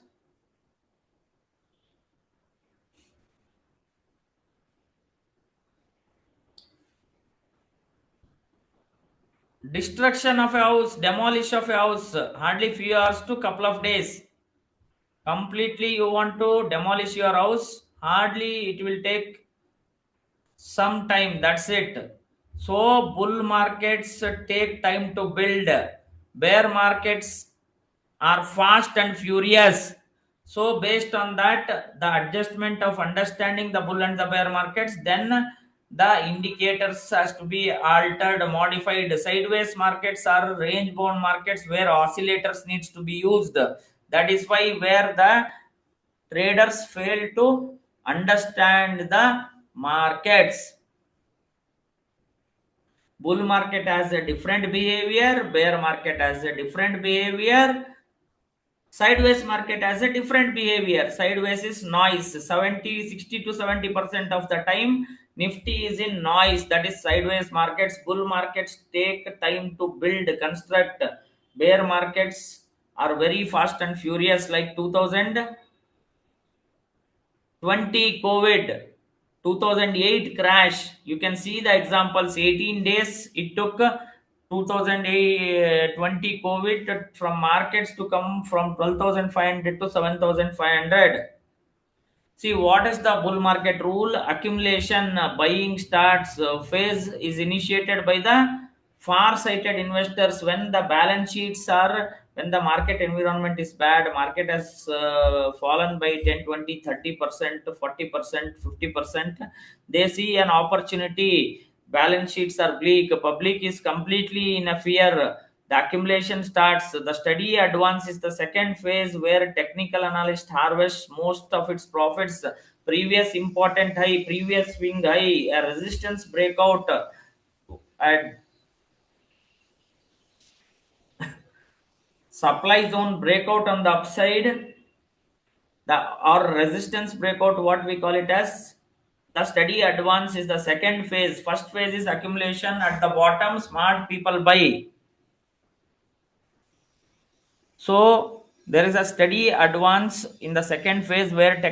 Destruction of a house, demolish of a house, hardly few hours to couple of days. Completely you want to demolish your house, hardly it will take some time, that's it. So bull markets take time to build, bear markets are fast and furious. So based on that, the adjustment of understanding the bull and the bear markets, then the indicators has to be altered, modified. Sideways markets are range bound markets where oscillators needs to be used. That is why where the traders fail to understand the markets. Bull market has a different behavior, bear market has a different behavior, sideways market has a different behavior. Sideways is noise, 60 to 70% of the time nifty is in noise, that is sideways markets. Bull markets take time to build, construct. Bear markets are very fast and furious, like 2020 COVID, 2008 crash. You can see the examples, 18 days it took 2020 COVID from markets to come from 12,500 to 7,500. See, what is the bull market rule? Accumulation, buying starts, phase is initiated by the far-sighted investors when the balance sheets are, when the market environment is bad, market has fallen by 10, 20, 30%, 40%, 50%. They see an opportunity. Balance sheets are bleak. Public is completely in a fear. The accumulation starts. The steady advance is the second phase where technical analyst harvests most of its profits. Previous important high, previous swing high, a resistance breakout, a supply zone breakout on the upside, the or resistance breakout, what we call it as. The steady advance is the second phase. First phase is accumulation. At the bottom, smart people buy. So there is a steady advance in the second phase where we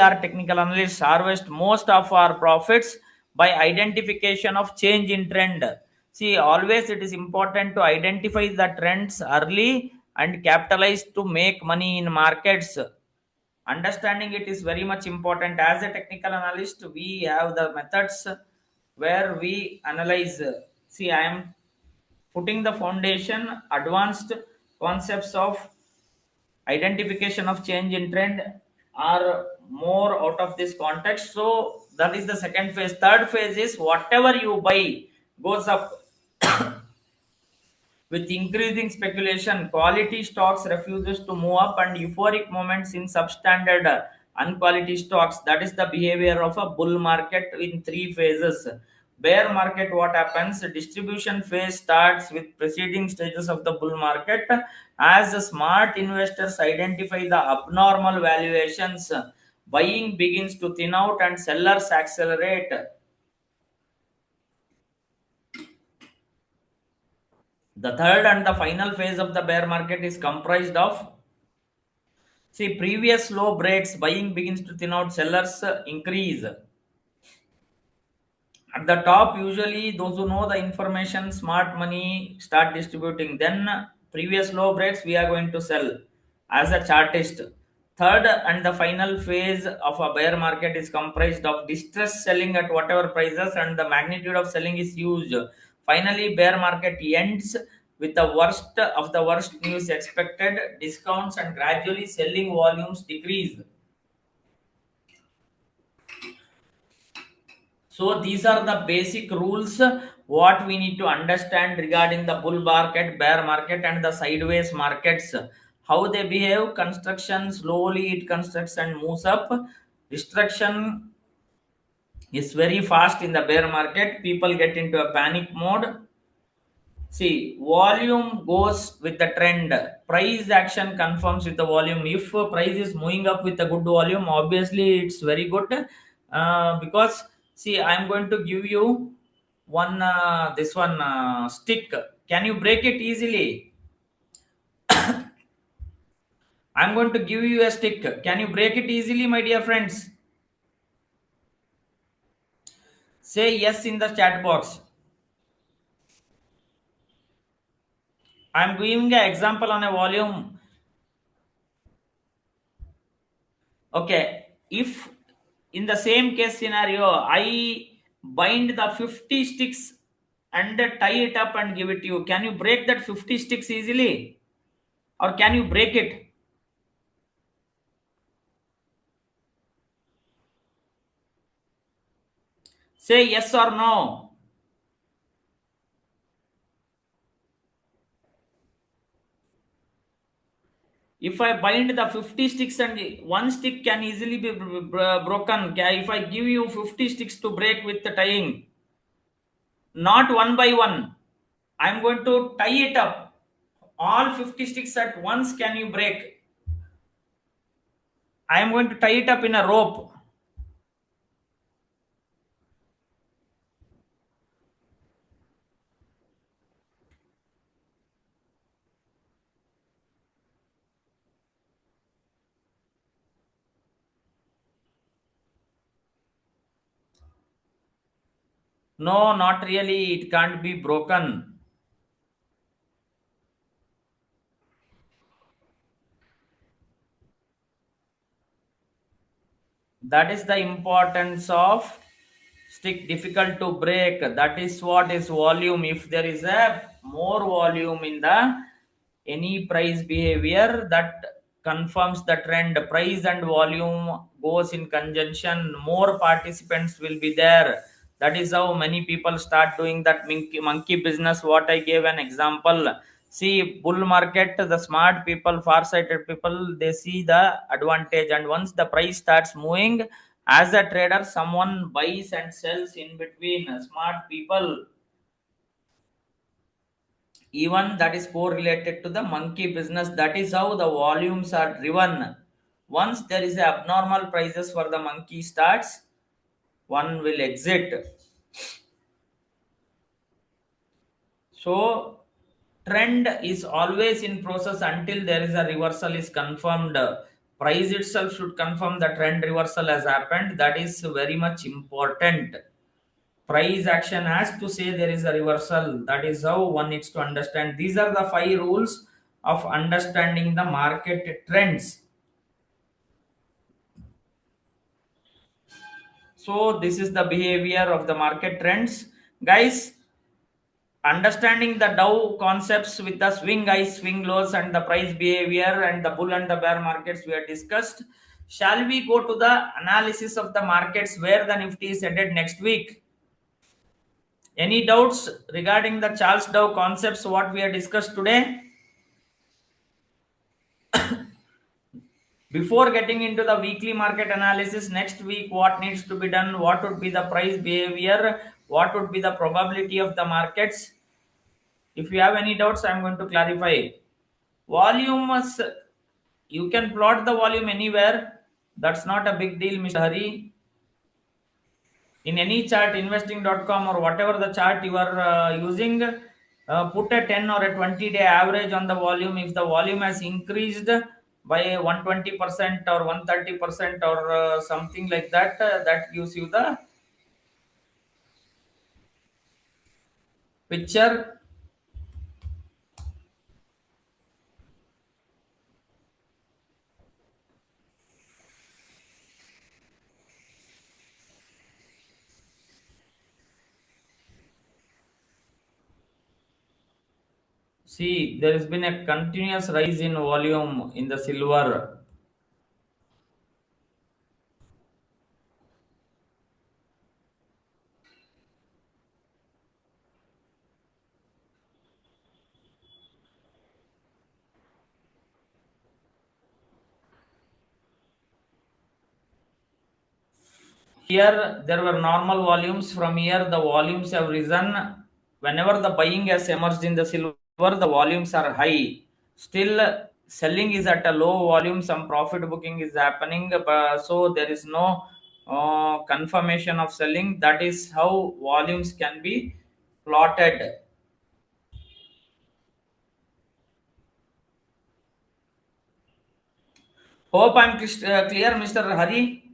are technical analysts harvest most of our profits by identification of change in trend. See, always it is important to identify the trends early and capitalize to make money in markets. Understanding it is very much important. As a technical analyst, we have the methods where we analyze. See, I am putting the foundation, advanced concepts of identification of change in trend are more out of this context. So that is the second phase. Third phase is whatever you buy goes up. With increasing speculation, quality stocks refuses to move up and euphoric moments in substandard unquality stocks. That is the behavior of a bull market in three phases. Bear market, what happens? Distribution phase starts with preceding stages of the bull market. As the smart investors identify the abnormal valuations, buying begins to thin out and sellers accelerate. The third and the final phase of the bear market is comprised of, see, previous low breaks, buying begins to thin out, sellers increase. At the top, usually those who know the information, smart money start distributing. Then previous low breaks, we are going to sell as a chartist. Third and the final phase of a bear market is comprised of distress selling at whatever prices, and the magnitude of selling is huge. Finally, bear market ends with the worst of the worst news expected, discounts, and gradually selling volumes decrease. So these are the basic rules what we need to understand regarding the bull market, bear market, and the sideways markets. How they behave: construction, slowly it constructs and moves up. Destruction is very fast in the bear market. People get into a panic mode. See, volume goes with the trend. Price action confirms with the volume. If price is moving up with a good volume, obviously it's very good. Because see, I'm going to give you one this one stick. Can you break it easily? I'm going to give you a stick. Can you break it easily, my dear friends? Say yes in the chat box. I'm giving an example on a volume. Okay, if in the same case scenario, I bind the 50 sticks and tie it up and give it to you, can you break that 50 sticks easily? Or can you break it? Say yes or no. If I bind the 50 sticks and one stick can easily be broken, if I give you 50 sticks to break with the tying, not one by one, I'm going to tie it up. All 50 sticks at once, can you break? I am going to tie it up in a rope. No, not really. It can't be broken. That is the importance of stick, difficult to break. That is what is volume. If there is a more volume in the any price behavior, that confirms the trend. Price and volume goes in conjunction, more participants will be there. That is how many people start doing that monkey business, what I gave an example. See, bull market, the smart people, far-sighted people, they see the advantage, and once the price starts moving, as a trader, someone buys and sells in between. Smart people, even that is correlated to the monkey business. That is how the volumes are driven. Once there is a abnormal prices for the monkey starts, one will exit. So trend is always in process until there is a reversal is confirmed. Price itself should confirm the trend reversal has happened. That is very much important. Price action has to say there is a reversal. That is how one needs to understand. These are the 5 rules of understanding the market trends. So this is the behavior of the market trends, guys. Understanding the Dow concepts with the swing highs, swing lows, and the price behavior, and the bull and the bear markets we have discussed. Shall we go to the analysis of the markets where the Nifty is headed next week? Any doubts regarding the Charles Dow concepts what we have discussed today? Before getting into the weekly market analysis, next week what needs to be done, what would be the price behavior, what would be the probability of the markets? If you have any doubts, I'm going to clarify. Volume, you can plot the volume anywhere. That's not a big deal, Mr. Hari. In any chart, investing.com or whatever the chart you are using, put a 10 or a 20-day average on the volume. If the volume has increased by 120% or 130% or something like that, that gives you the picture. See, there has been a continuous rise in volume in the silver. Here there were normal volumes. From here the volumes have risen. Whenever the buying has emerged in the silver, the volumes are high. Still selling is at a low volume. Some profit booking is happening, so there is no confirmation of selling. That is how volumes can be plotted. Hope I'm clear, Mr. Hari.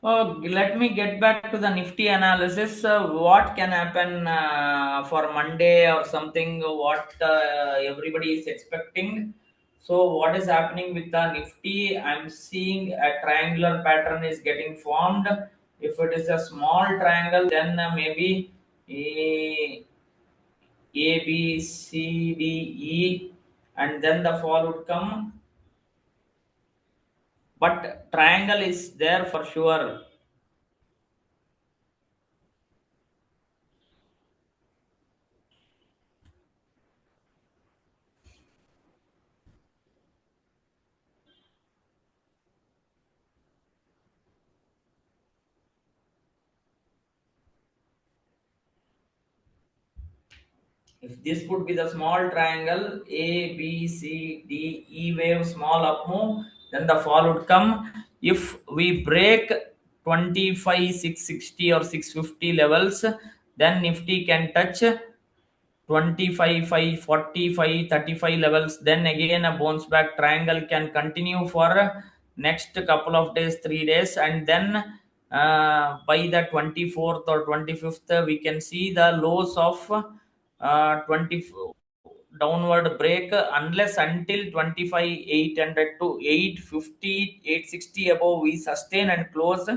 Oh, let me get back to the Nifty analysis. What can happen for Monday or something? What everybody is expecting. So, what is happening with the Nifty? I'm seeing a triangular pattern is getting formed. If it is a small triangle, then maybe A, A, B, C, D, E, and then the fall would come. But triangle is there for sure. If this would be the small triangle A, B, C, D, E wave, small up move, then the fall would come. If we break 25, 660 or 650 levels, then Nifty can touch 25, 5, 45, 35 levels. Then again a bounce back triangle can continue for next couple of days, 3 days, and then by the 24th or 25th, we can see the lows of 20 downward break unless until 25 800 to 850 860 above we sustain and close.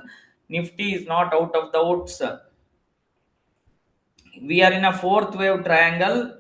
Nifty is not out of the outs. We are in a fourth wave triangle.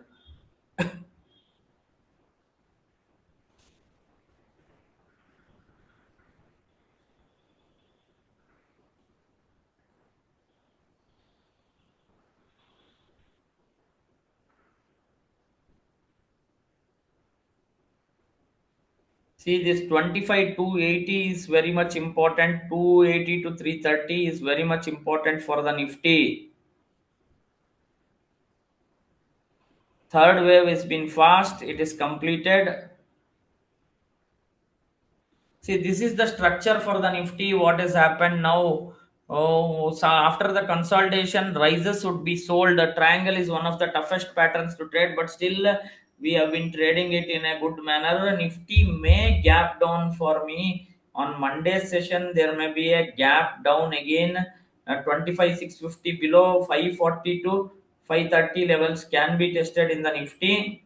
See, this 25 280 is very much important. 280 to 330 is very much important for the Nifty. Third wave has been fast, it is completed. See, this is the structure for the Nifty. What has happened now? Oh, so after the consolidation, rises would be sold. The triangle is one of the toughest patterns to trade, but still, we have been trading it in a good manner. Nifty may gap down for me on Monday's session. There may be a gap down again. 25 650 below 540 to 530 levels can be tested in the Nifty.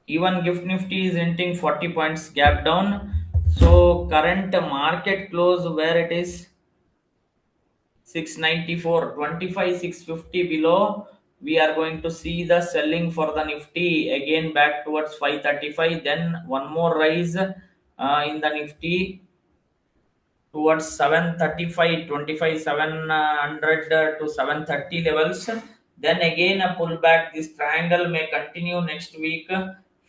Even Gift Nifty is hinting 40 points gap down. So current market close where it is 694, 25 650 below. We are going to see the selling for the Nifty again back towards 535. Then one more rise in the Nifty towards 735, 25 700 to 730 levels. Then again a pullback. This triangle may continue next week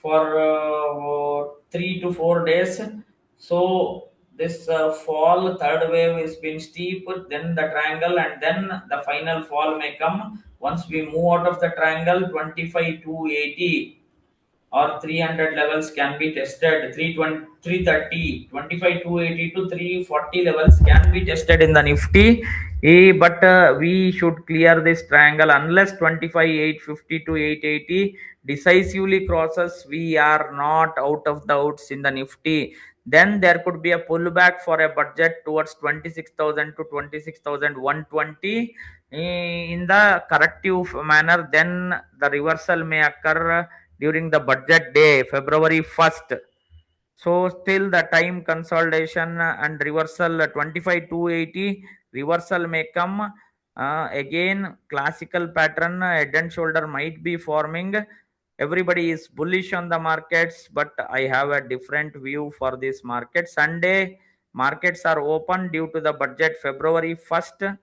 for 3 to 4 days. So this fall third wave has been steep, then the triangle, and then the final fall may come once we move out of the triangle. 25 to 80 or 300 levels can be tested. 320, 330, 25 280 to 340 levels can be tested in the Nifty. But we should clear this triangle unless 25 850 to 880 decisively crosses. We are not out of the outs in the Nifty. Then there could be a pullback for a budget towards 26,000 to 26,120 in the corrective manner. Then the reversal may occur during the budget day, February 1st. So still the time consolidation and reversal 25 280 reversal may come. Again classical pattern, head and shoulder might be forming. Everybody is bullish on the markets, but I have a different view for this market. Sunday markets are open due to the budget. February 1st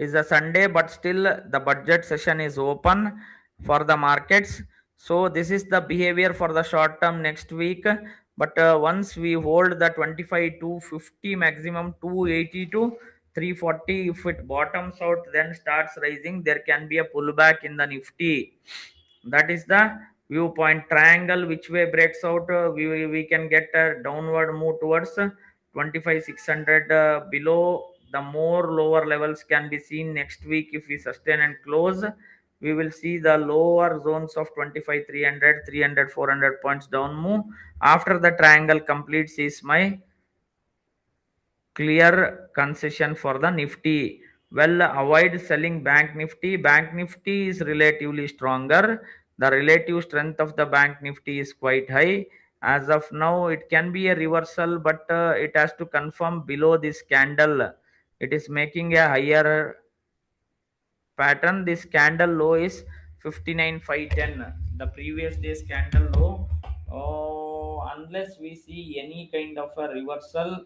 is a Sunday, but still the budget session is open for the markets. So this is the behavior for the short term next week. But once we hold the 25 to 50 maximum 280 to 340, if it bottoms out, then starts rising, there can be a pullback in the Nifty. That is the viewpoint. Triangle which way breaks out, we can get a downward move towards 25 600 below The more lower levels can be seen next week. If we sustain and close, we will see the lower zones of 25, 300, 300, 400 points down move. After the triangle completes is my clear concession for the Nifty. Well, avoid selling Bank Nifty. Bank Nifty is relatively stronger. The relative strength of the Bank Nifty is quite high. As of now, it can be a reversal, but it has to confirm below this candle. It is making a higher pattern. This candle low is 59,510. The previous day's candle low. Oh, unless we see any kind of a reversal,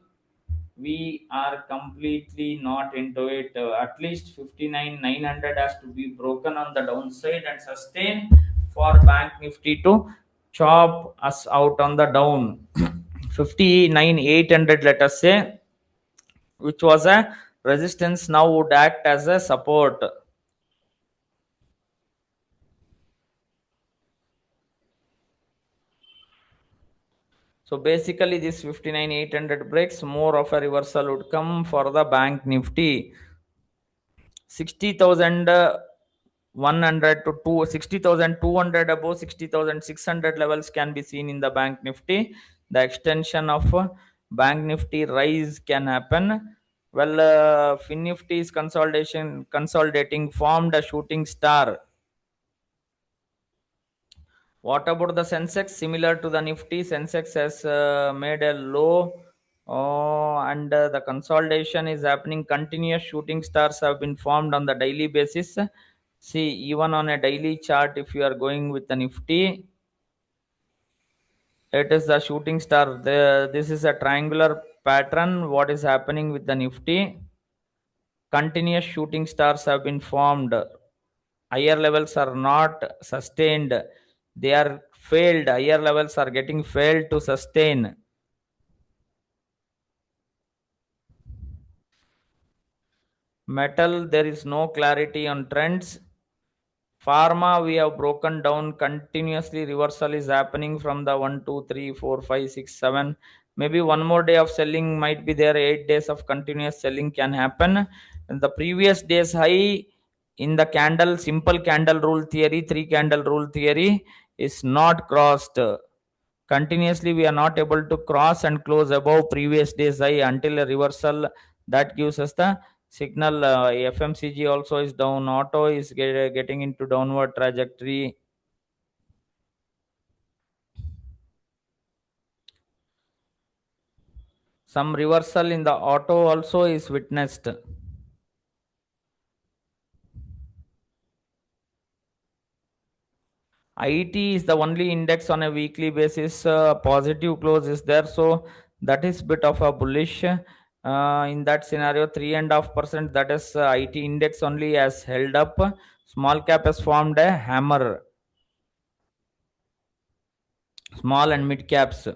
we are completely not into it. At least 59,900 has to be broken on the downside and sustain for Bank Nifty to chop us out on the down. 59,800, let us say, which was a resistance, now would act as a support. So basically, this 59,800 breaks, more of a reversal would come for the Bank Nifty. 60,100 to 60,200, above 60,600 levels can be seen in the Bank Nifty. The extension of Bank Nifty rise can happen. Well, Fin Nifty is consolidating, formed a shooting star. What about the Sensex? Similar to the Nifty, Sensex has made a low, and the consolidation is happening. Continuous shooting stars have been formed on the daily basis. See, even on a daily chart, if you are going with the Nifty, it is the shooting star. This is a triangular pattern. What is happening with the Nifty? Continuous shooting stars have been formed. Higher levels are not sustained, they are failed. Higher levels are getting failed to sustain. Metal, there is no clarity on trends. Pharma, we have broken down continuously. Reversal is happening from the 1, 2, 3, 4, 5, 6, 7. Maybe one more day of selling might be there. 8 days of continuous selling can happen. And the previous day's high in the candle, simple candle rule theory, 3 candle rule theory, is not crossed. Continuously, we are not able to cross and close above previous day's high until a reversal that gives us the signal. FMCG also is down. Auto is getting into downward trajectory. Some reversal in the auto also is witnessed. IT is the only index on a weekly basis. Positive close is there, so that is bit of a bullish. In that scenario, 3.5%. That is IT index only has held up. Small cap has formed a hammer. Small and mid caps.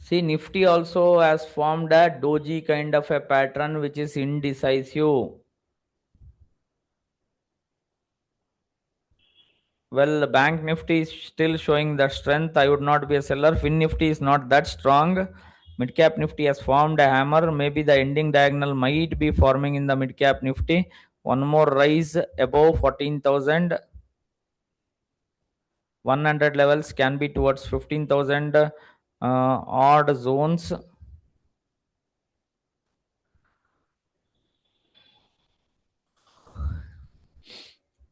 See, Nifty also has formed a doji kind of a pattern which is indecisive. Well, Bank Nifty is still showing the strength. I would not be a seller. Fin Nifty is not that strong. Mid cap Nifty has formed a hammer. Maybe the ending diagonal might be forming in the mid cap Nifty. One more rise above 14,100 levels can be towards 15,000 odd zones.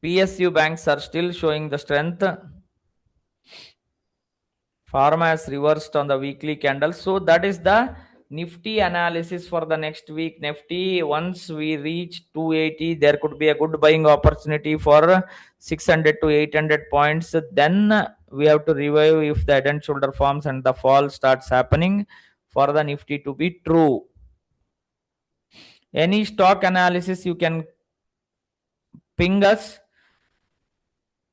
PSU banks are still showing the strength. Pharma has reversed on the weekly candle. So that is the Nifty analysis for the next week. Nifty, once we reach 280, there could be a good buying opportunity for 600 to 800 points. Then we have to revive if the head and shoulder forms and the fall starts happening for the Nifty to be true. Any stock analysis you can ping us.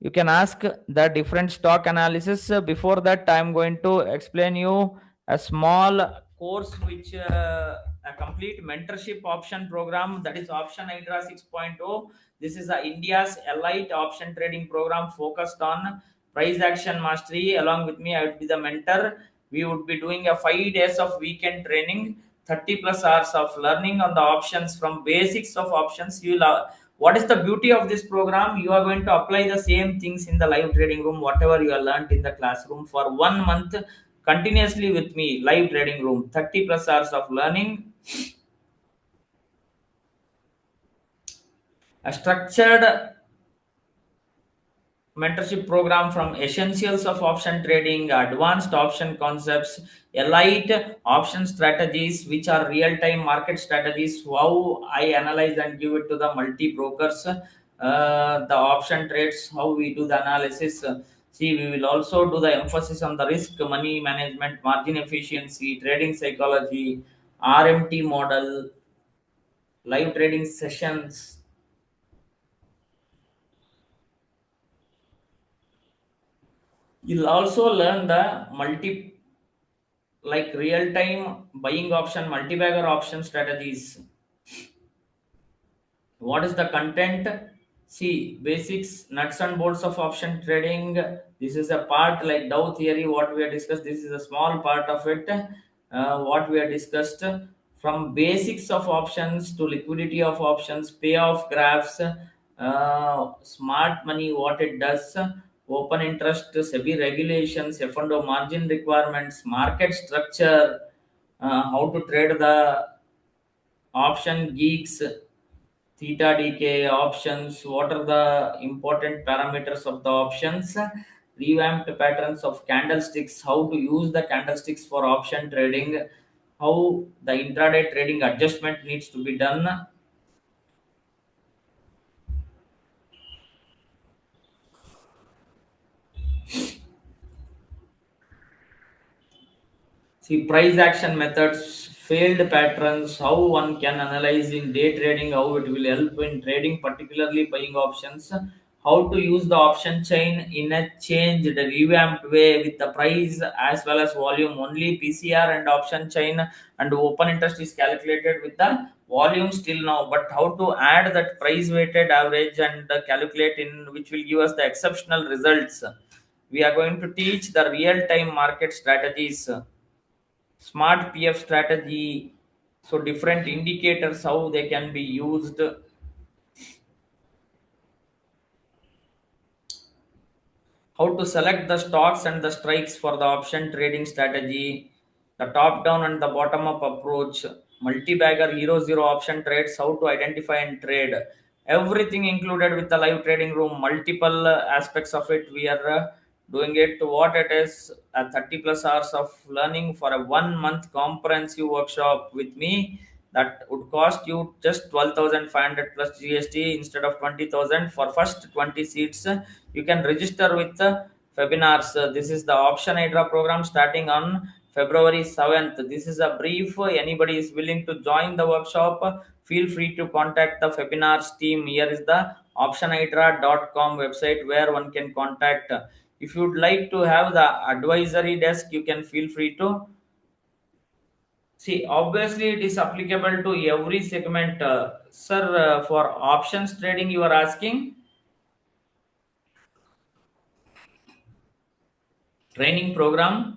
You can ask the different stock analysis. Before that, I am going to explain you a small course which a complete mentorship option program, that is option hydra 6.0. This is India's elite option trading program focused on price action mastery. Along with me, I would be the mentor. We would be doing a 5 days of weekend training, 30 plus hours of learning on the options, from basics of options. You will what is the beauty of this program? You are going to apply the same things in the live trading room, whatever you have learned in the classroom, for 1 month continuously with me. Live trading room, 30 plus hours of learning, a structured mentorship program, from essentials of option trading, advanced option concepts, elite option strategies, which are real time market strategies, how I analyze and give it to the multi brokers, the option trades, how we do the analysis. See, we will also do the emphasis on the risk, money management, margin efficiency, trading psychology, RMT model, live trading sessions. You'll also learn the real time buying option, multi-bagger option strategies. What is the content? See, basics, nuts and bolts of option trading. This is a part like Dow theory, what we have discussed. This is a small part of it. What we have discussed, from basics of options to liquidity of options, payoff graphs, smart money, what it does, open interest, SEBI regulations, F&O margin requirements, market structure, how to trade the option geeks, theta decay options, what are the important parameters of the options, revamped patterns of candlesticks, how to use the candlesticks for option trading, how the intraday trading adjustment needs to be done. See, price action methods, failed patterns, how one can analyze in day trading, how it will help in trading, particularly buying options, how to use the option chain in a changed, revamped way with the price as well as volume. Only PCR and option chain and open interest is calculated with the volume still now, but how to add that price weighted average and calculate in which will give us the exceptional results. We are going to teach the real time market strategies, smart PF strategy, so different indicators how they can be used, how to select the stocks and the strikes for the option trading strategy, the top down and the bottom up approach, multi-bagger hero zero option trades, how to identify and trade. Everything included with the live trading room, multiple aspects of it. We are doing it to what it is, 30 plus hours of learning for a 1 month comprehensive workshop with me. That would cost you just 12,500 plus GST instead of 20,000 for first 20 seats. You can register with webinars. This is the option hydra program starting on February 7th. This is a brief. Anybody is willing to join the workshop, feel free to contact the webinars team. Here is the optionhydra.com website where one can contact. If you'd like to have the advisory desk, you can feel free to. See, obviously, it is applicable to every segment. Sir, for options trading, you are asking training program.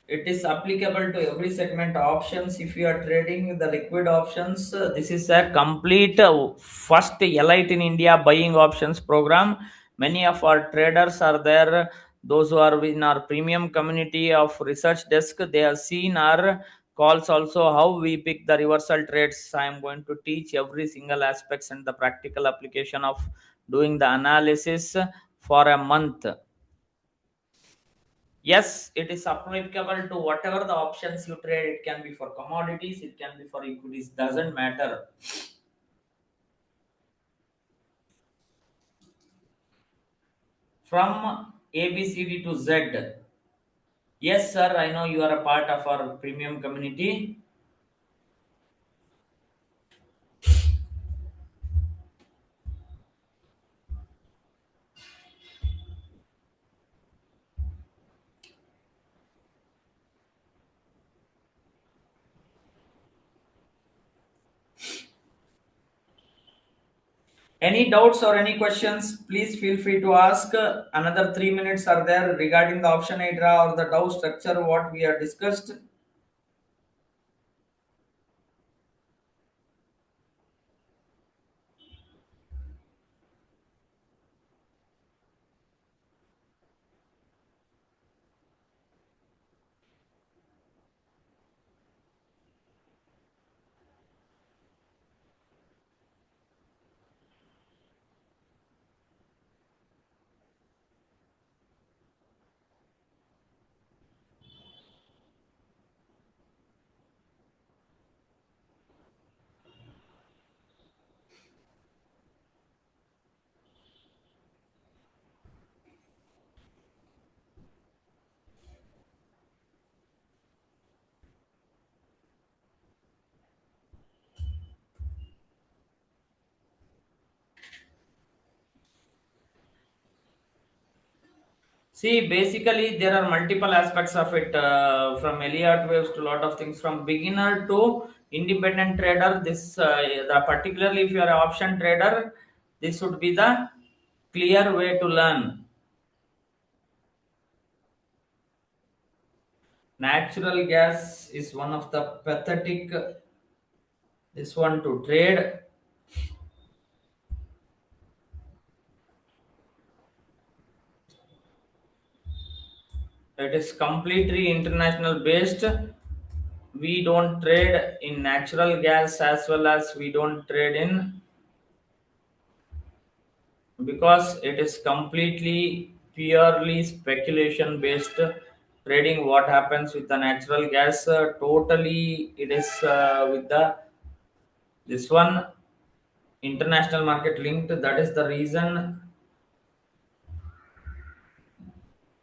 It is applicable to every segment options. If you are trading the liquid options, this is a complete first elite in India buying options program. Many of our traders are there, those who are in our premium community of research desk. They have seen our calls also, how we pick the reversal trades. I am going to teach every single aspects and the practical application of doing the analysis for a month. Yes, it is applicable to whatever the options you trade. It can be for commodities, it can be for equities, doesn't matter. From ABCD to Z. Yes, sir, I know you are a part of our premium community. Any doubts or any questions, please feel free to ask. Another 3 minutes are there regarding the option hydra or the Dow structure, what we have discussed. See, basically, there are multiple aspects of it, from Elliott waves to a lot of things, from beginner to independent trader. Particularly if you are an option trader, this would be the clear way to learn. Natural gas is one of the pathetic this one to trade. It is completely international based. We don't trade in natural gas as well as we don't trade in, because it is completely purely speculation based trading. What happens with the natural gas, totally it is with the this one international market linked. That is the reason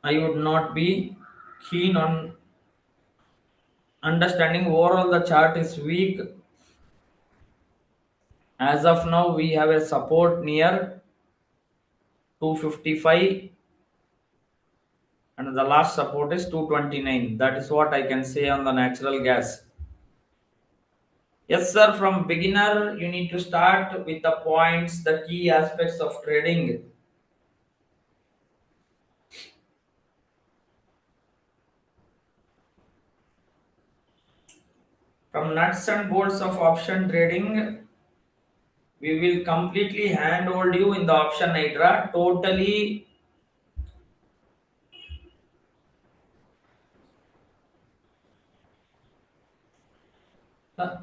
I would not be keen on understanding. Overall the chart is weak. As of now we have a support near 255 and the last support is 229. That is what I can say on the natural gas. Yes, sir. From beginner, you need to start with the points, the key aspects of trading. From nuts and bolts of option trading, we will completely handhold you in the option hydra. Totally.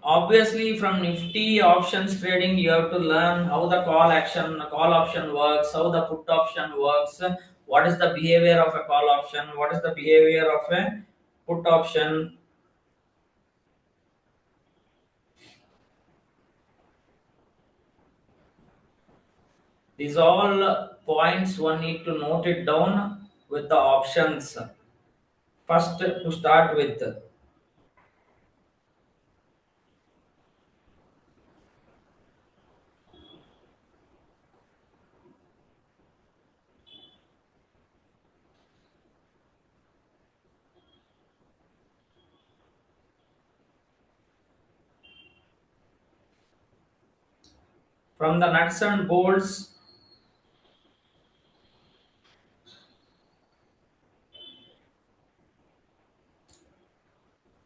Obviously, from Nifty options trading, you have to learn how the call option works, how the put option works, what is the behavior of a call option, what is the behavior of a put option. These all points one need to note it down with the options. First, to start with, from the nuts and bolts,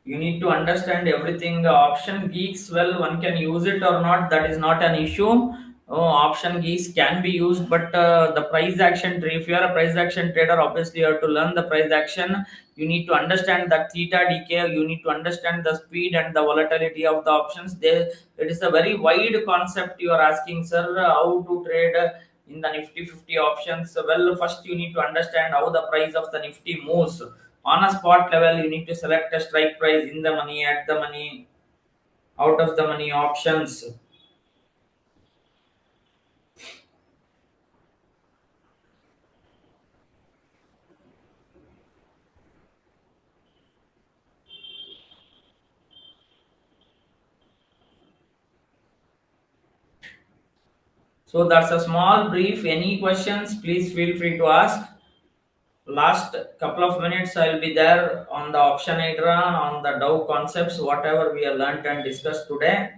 you need to understand everything. Option geeks, well, one can use it or not, that is not an issue. Option geeks can be used, but the price action if you are a price action trader, obviously you have to learn the price action. You need to understand the theta decay, you need to understand the speed and the volatility of the options. There, it is a very wide concept you are asking, sir, how to trade in the Nifty 50 options. Well, first you need to understand how the price of the Nifty moves. On a spot level, you need to select a strike price, in the money, at the money, out of the money options. So that's a small brief. Any questions, please feel free to ask. Last couple of minutes I'll be there on the option hydra, on the Dow concepts, whatever we have learned and discussed today.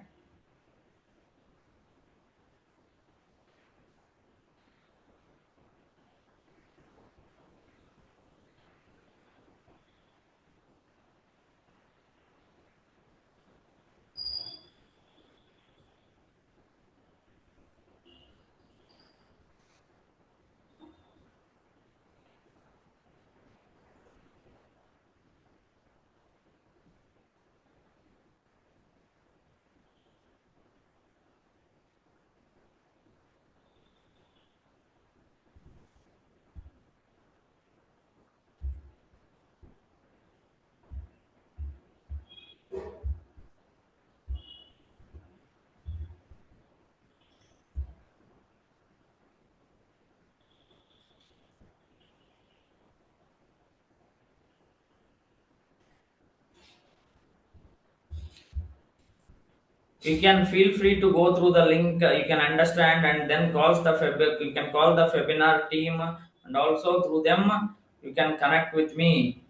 You can feel free to go through the link, you can understand, and then calls the you can call the webinar team, and also through them you can connect with me.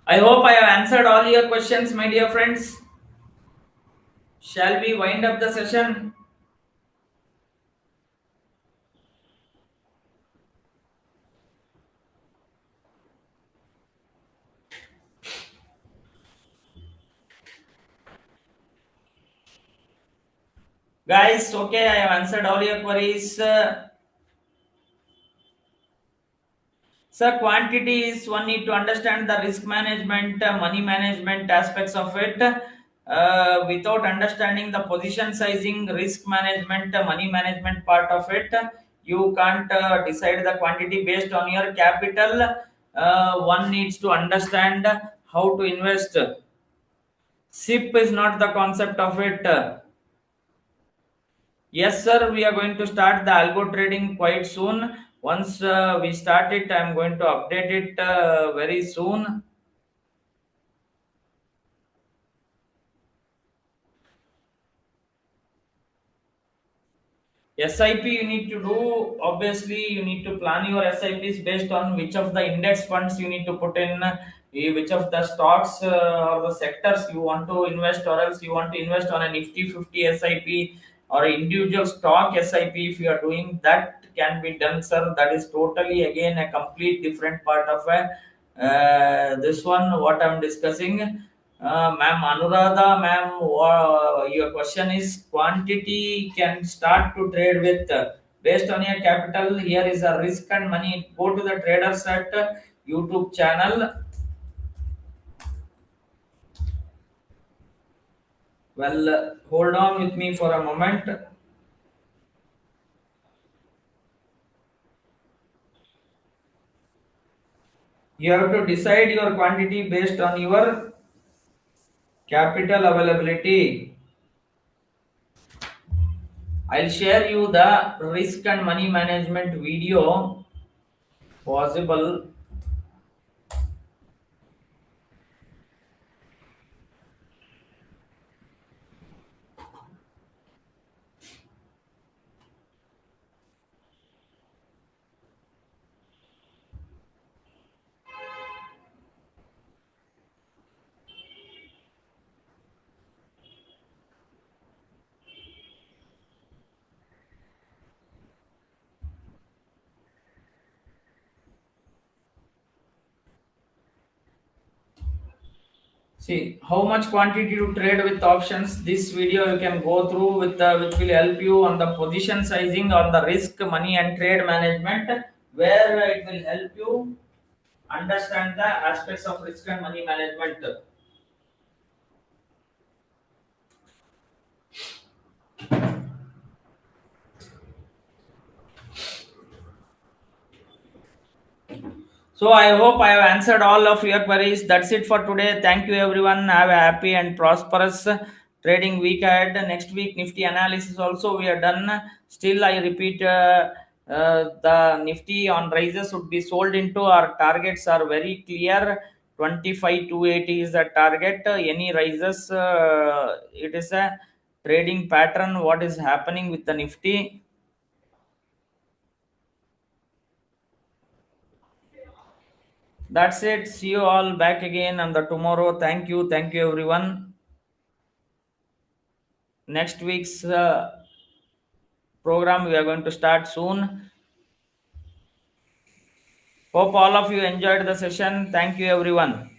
I hope I have answered all your questions, my dear friends. Shall we wind up the session? Guys, okay, I have answered all your queries. Sir, quantity is one need to understand the risk management, money management aspects of it. Without understanding the position sizing, risk management, money management part of it, you can't decide the quantity based on your capital. One needs to understand how to invest. SIP is not the concept of it. Yes, sir. We are going to start the algo trading quite soon. Once we start it, I'm going to update it very soon. SIP you need to do, obviously you need to plan your SIPs based on which of the index funds you need to put in, which of the stocks or the sectors you want to invest, or else you want to invest on a Nifty 50 SIP or individual stock SIP. If you are doing that, can be done, sir. That is totally again a complete different part of a this one what I'm discussing. Ma'am Anuradha, ma'am, your question is quantity can start to trade with based on your capital. Here is a risk and money. Go to the traders at YouTube channel. Well, hold on with me for a moment. You have to decide your quantity based on your capital availability. I'll share you the risk and money management video possible. See how much quantity to trade with options. This video you can go through with which will help you on the position sizing, on the risk, money, and trade management, where it will help you understand the aspects of risk and money management. So I hope I have answered all of your queries. That's it for today. Thank you everyone. Have a happy and prosperous trading week ahead. Next week Nifty analysis also we are done. Still I repeat, the Nifty on rises would be sold into. Our targets are very clear. 25,280 is the target. Any rises, it is a trading pattern. What is happening with the Nifty? That's it. See you all back again on the tomorrow. Thank you. Thank you, everyone. Next week's program we are going to start soon. Hope all of you enjoyed the session. Thank you, everyone.